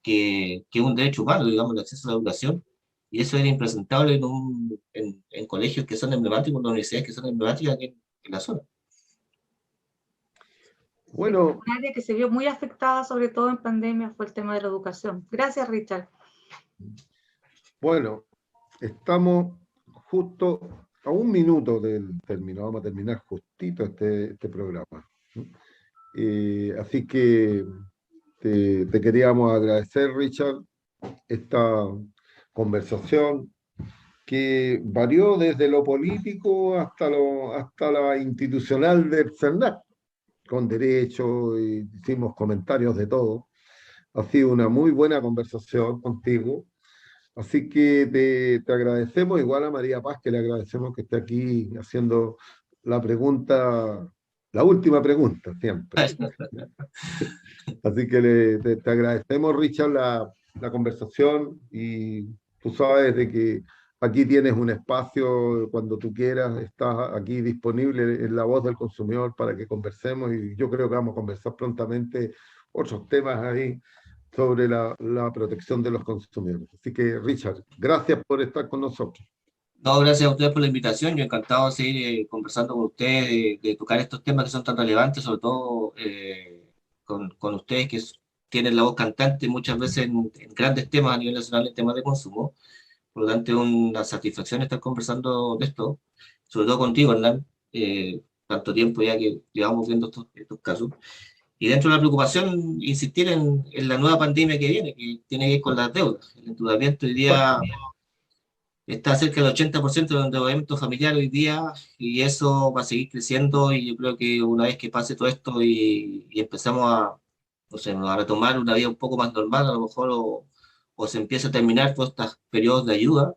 es un derecho humano, digamos, el acceso a la educación, Y eso era impresentable en colegios que son emblemáticos, en universidades que son emblemáticas aquí en la zona. Bueno, Un área que se vio muy afectada, sobre todo en pandemia, fue el tema de la educación. Gracias, Richard. bueno, estamos justo a un minuto del término, vamos a terminar justito este programa. Así que te queríamos agradecer, Richard, esta conversación que varió desde lo político hasta la institucional del CERNAC, con derecho, y hicimos comentarios de todo. Ha sido una muy buena conversación contigo. Así que te agradecemos, igual a María Paz, que le agradecemos que esté aquí haciendo la pregunta, la última pregunta siempre. Así que te agradecemos, Richard, la conversación, y tú sabes de que aquí tienes un espacio cuando tú quieras, estás aquí disponible en La Voz del Consumidor para que conversemos, y yo creo que vamos a conversar prontamente otros temas ahí sobre la protección de los consumidores. Así que, Richard, gracias por estar con nosotros. No, gracias a ustedes por la invitación. Yo encantado de seguir conversando con ustedes, de tocar estos temas que son tan relevantes, sobre todo con ustedes que tienen la voz cantante muchas veces en grandes temas a nivel nacional, en temas de consumo. Por lo tanto, es una satisfacción estar conversando de esto, sobre todo contigo, Hernán, tanto tiempo ya que llevamos viendo estos casos. Y dentro de la preocupación, insistir en la nueva pandemia que viene, que tiene que ver con las deudas. El endeudamiento hoy día está cerca del 80% del endeudamiento familiar hoy día, y eso va a seguir creciendo, y yo creo que una vez que pase todo esto y empezamos no sé, a retomar una vida un poco más normal, a lo mejor, o se empieza a terminar todos estos periodos de ayuda,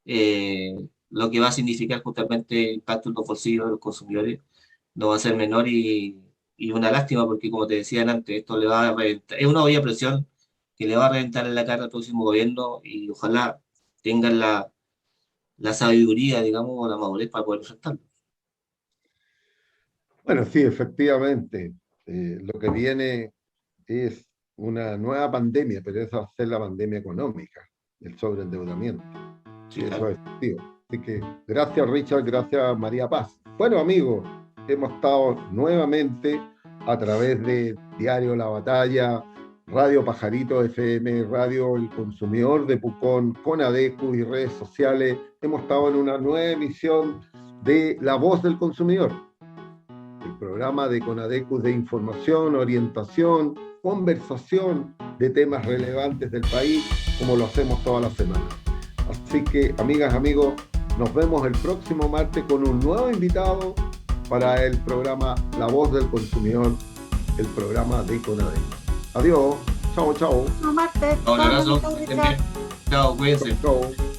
lo que va a significar justamente el impacto en los bolsillos de los consumidores no va a ser menor, y una lástima porque, como te decía antes, esto le va a reventar, es una olla de presión que le va a reventar en la cara al próximo gobierno, y ojalá tengan la sabiduría, digamos, o la madurez para poder enfrentarlo. Bueno, sí, efectivamente, lo que viene es una nueva pandemia, pero esa va a ser la pandemia económica, el sobreendeudamiento. Sí, Y eso claro. es efectivo. Así que gracias, Richard, gracias, María Paz. Bueno, amigos, hemos estado nuevamente a través de Diario La Batalla, Radio Pajarito FM, Radio El Consumidor de Pucón, Conadecu y redes sociales. Hemos estado en una nueva emisión de La Voz del Consumidor, el programa de Conadecu de información, orientación, conversación de temas relevantes del país, como lo hacemos todas las semanas. Así que, amigas, amigos, nos vemos el próximo martes con un nuevo invitado para el programa La Voz del Consumidor, el programa de Conadecu. Adiós, chao, chao. No, Marte. Un abrazo, que estén bien. Chao, cuídense. Chao.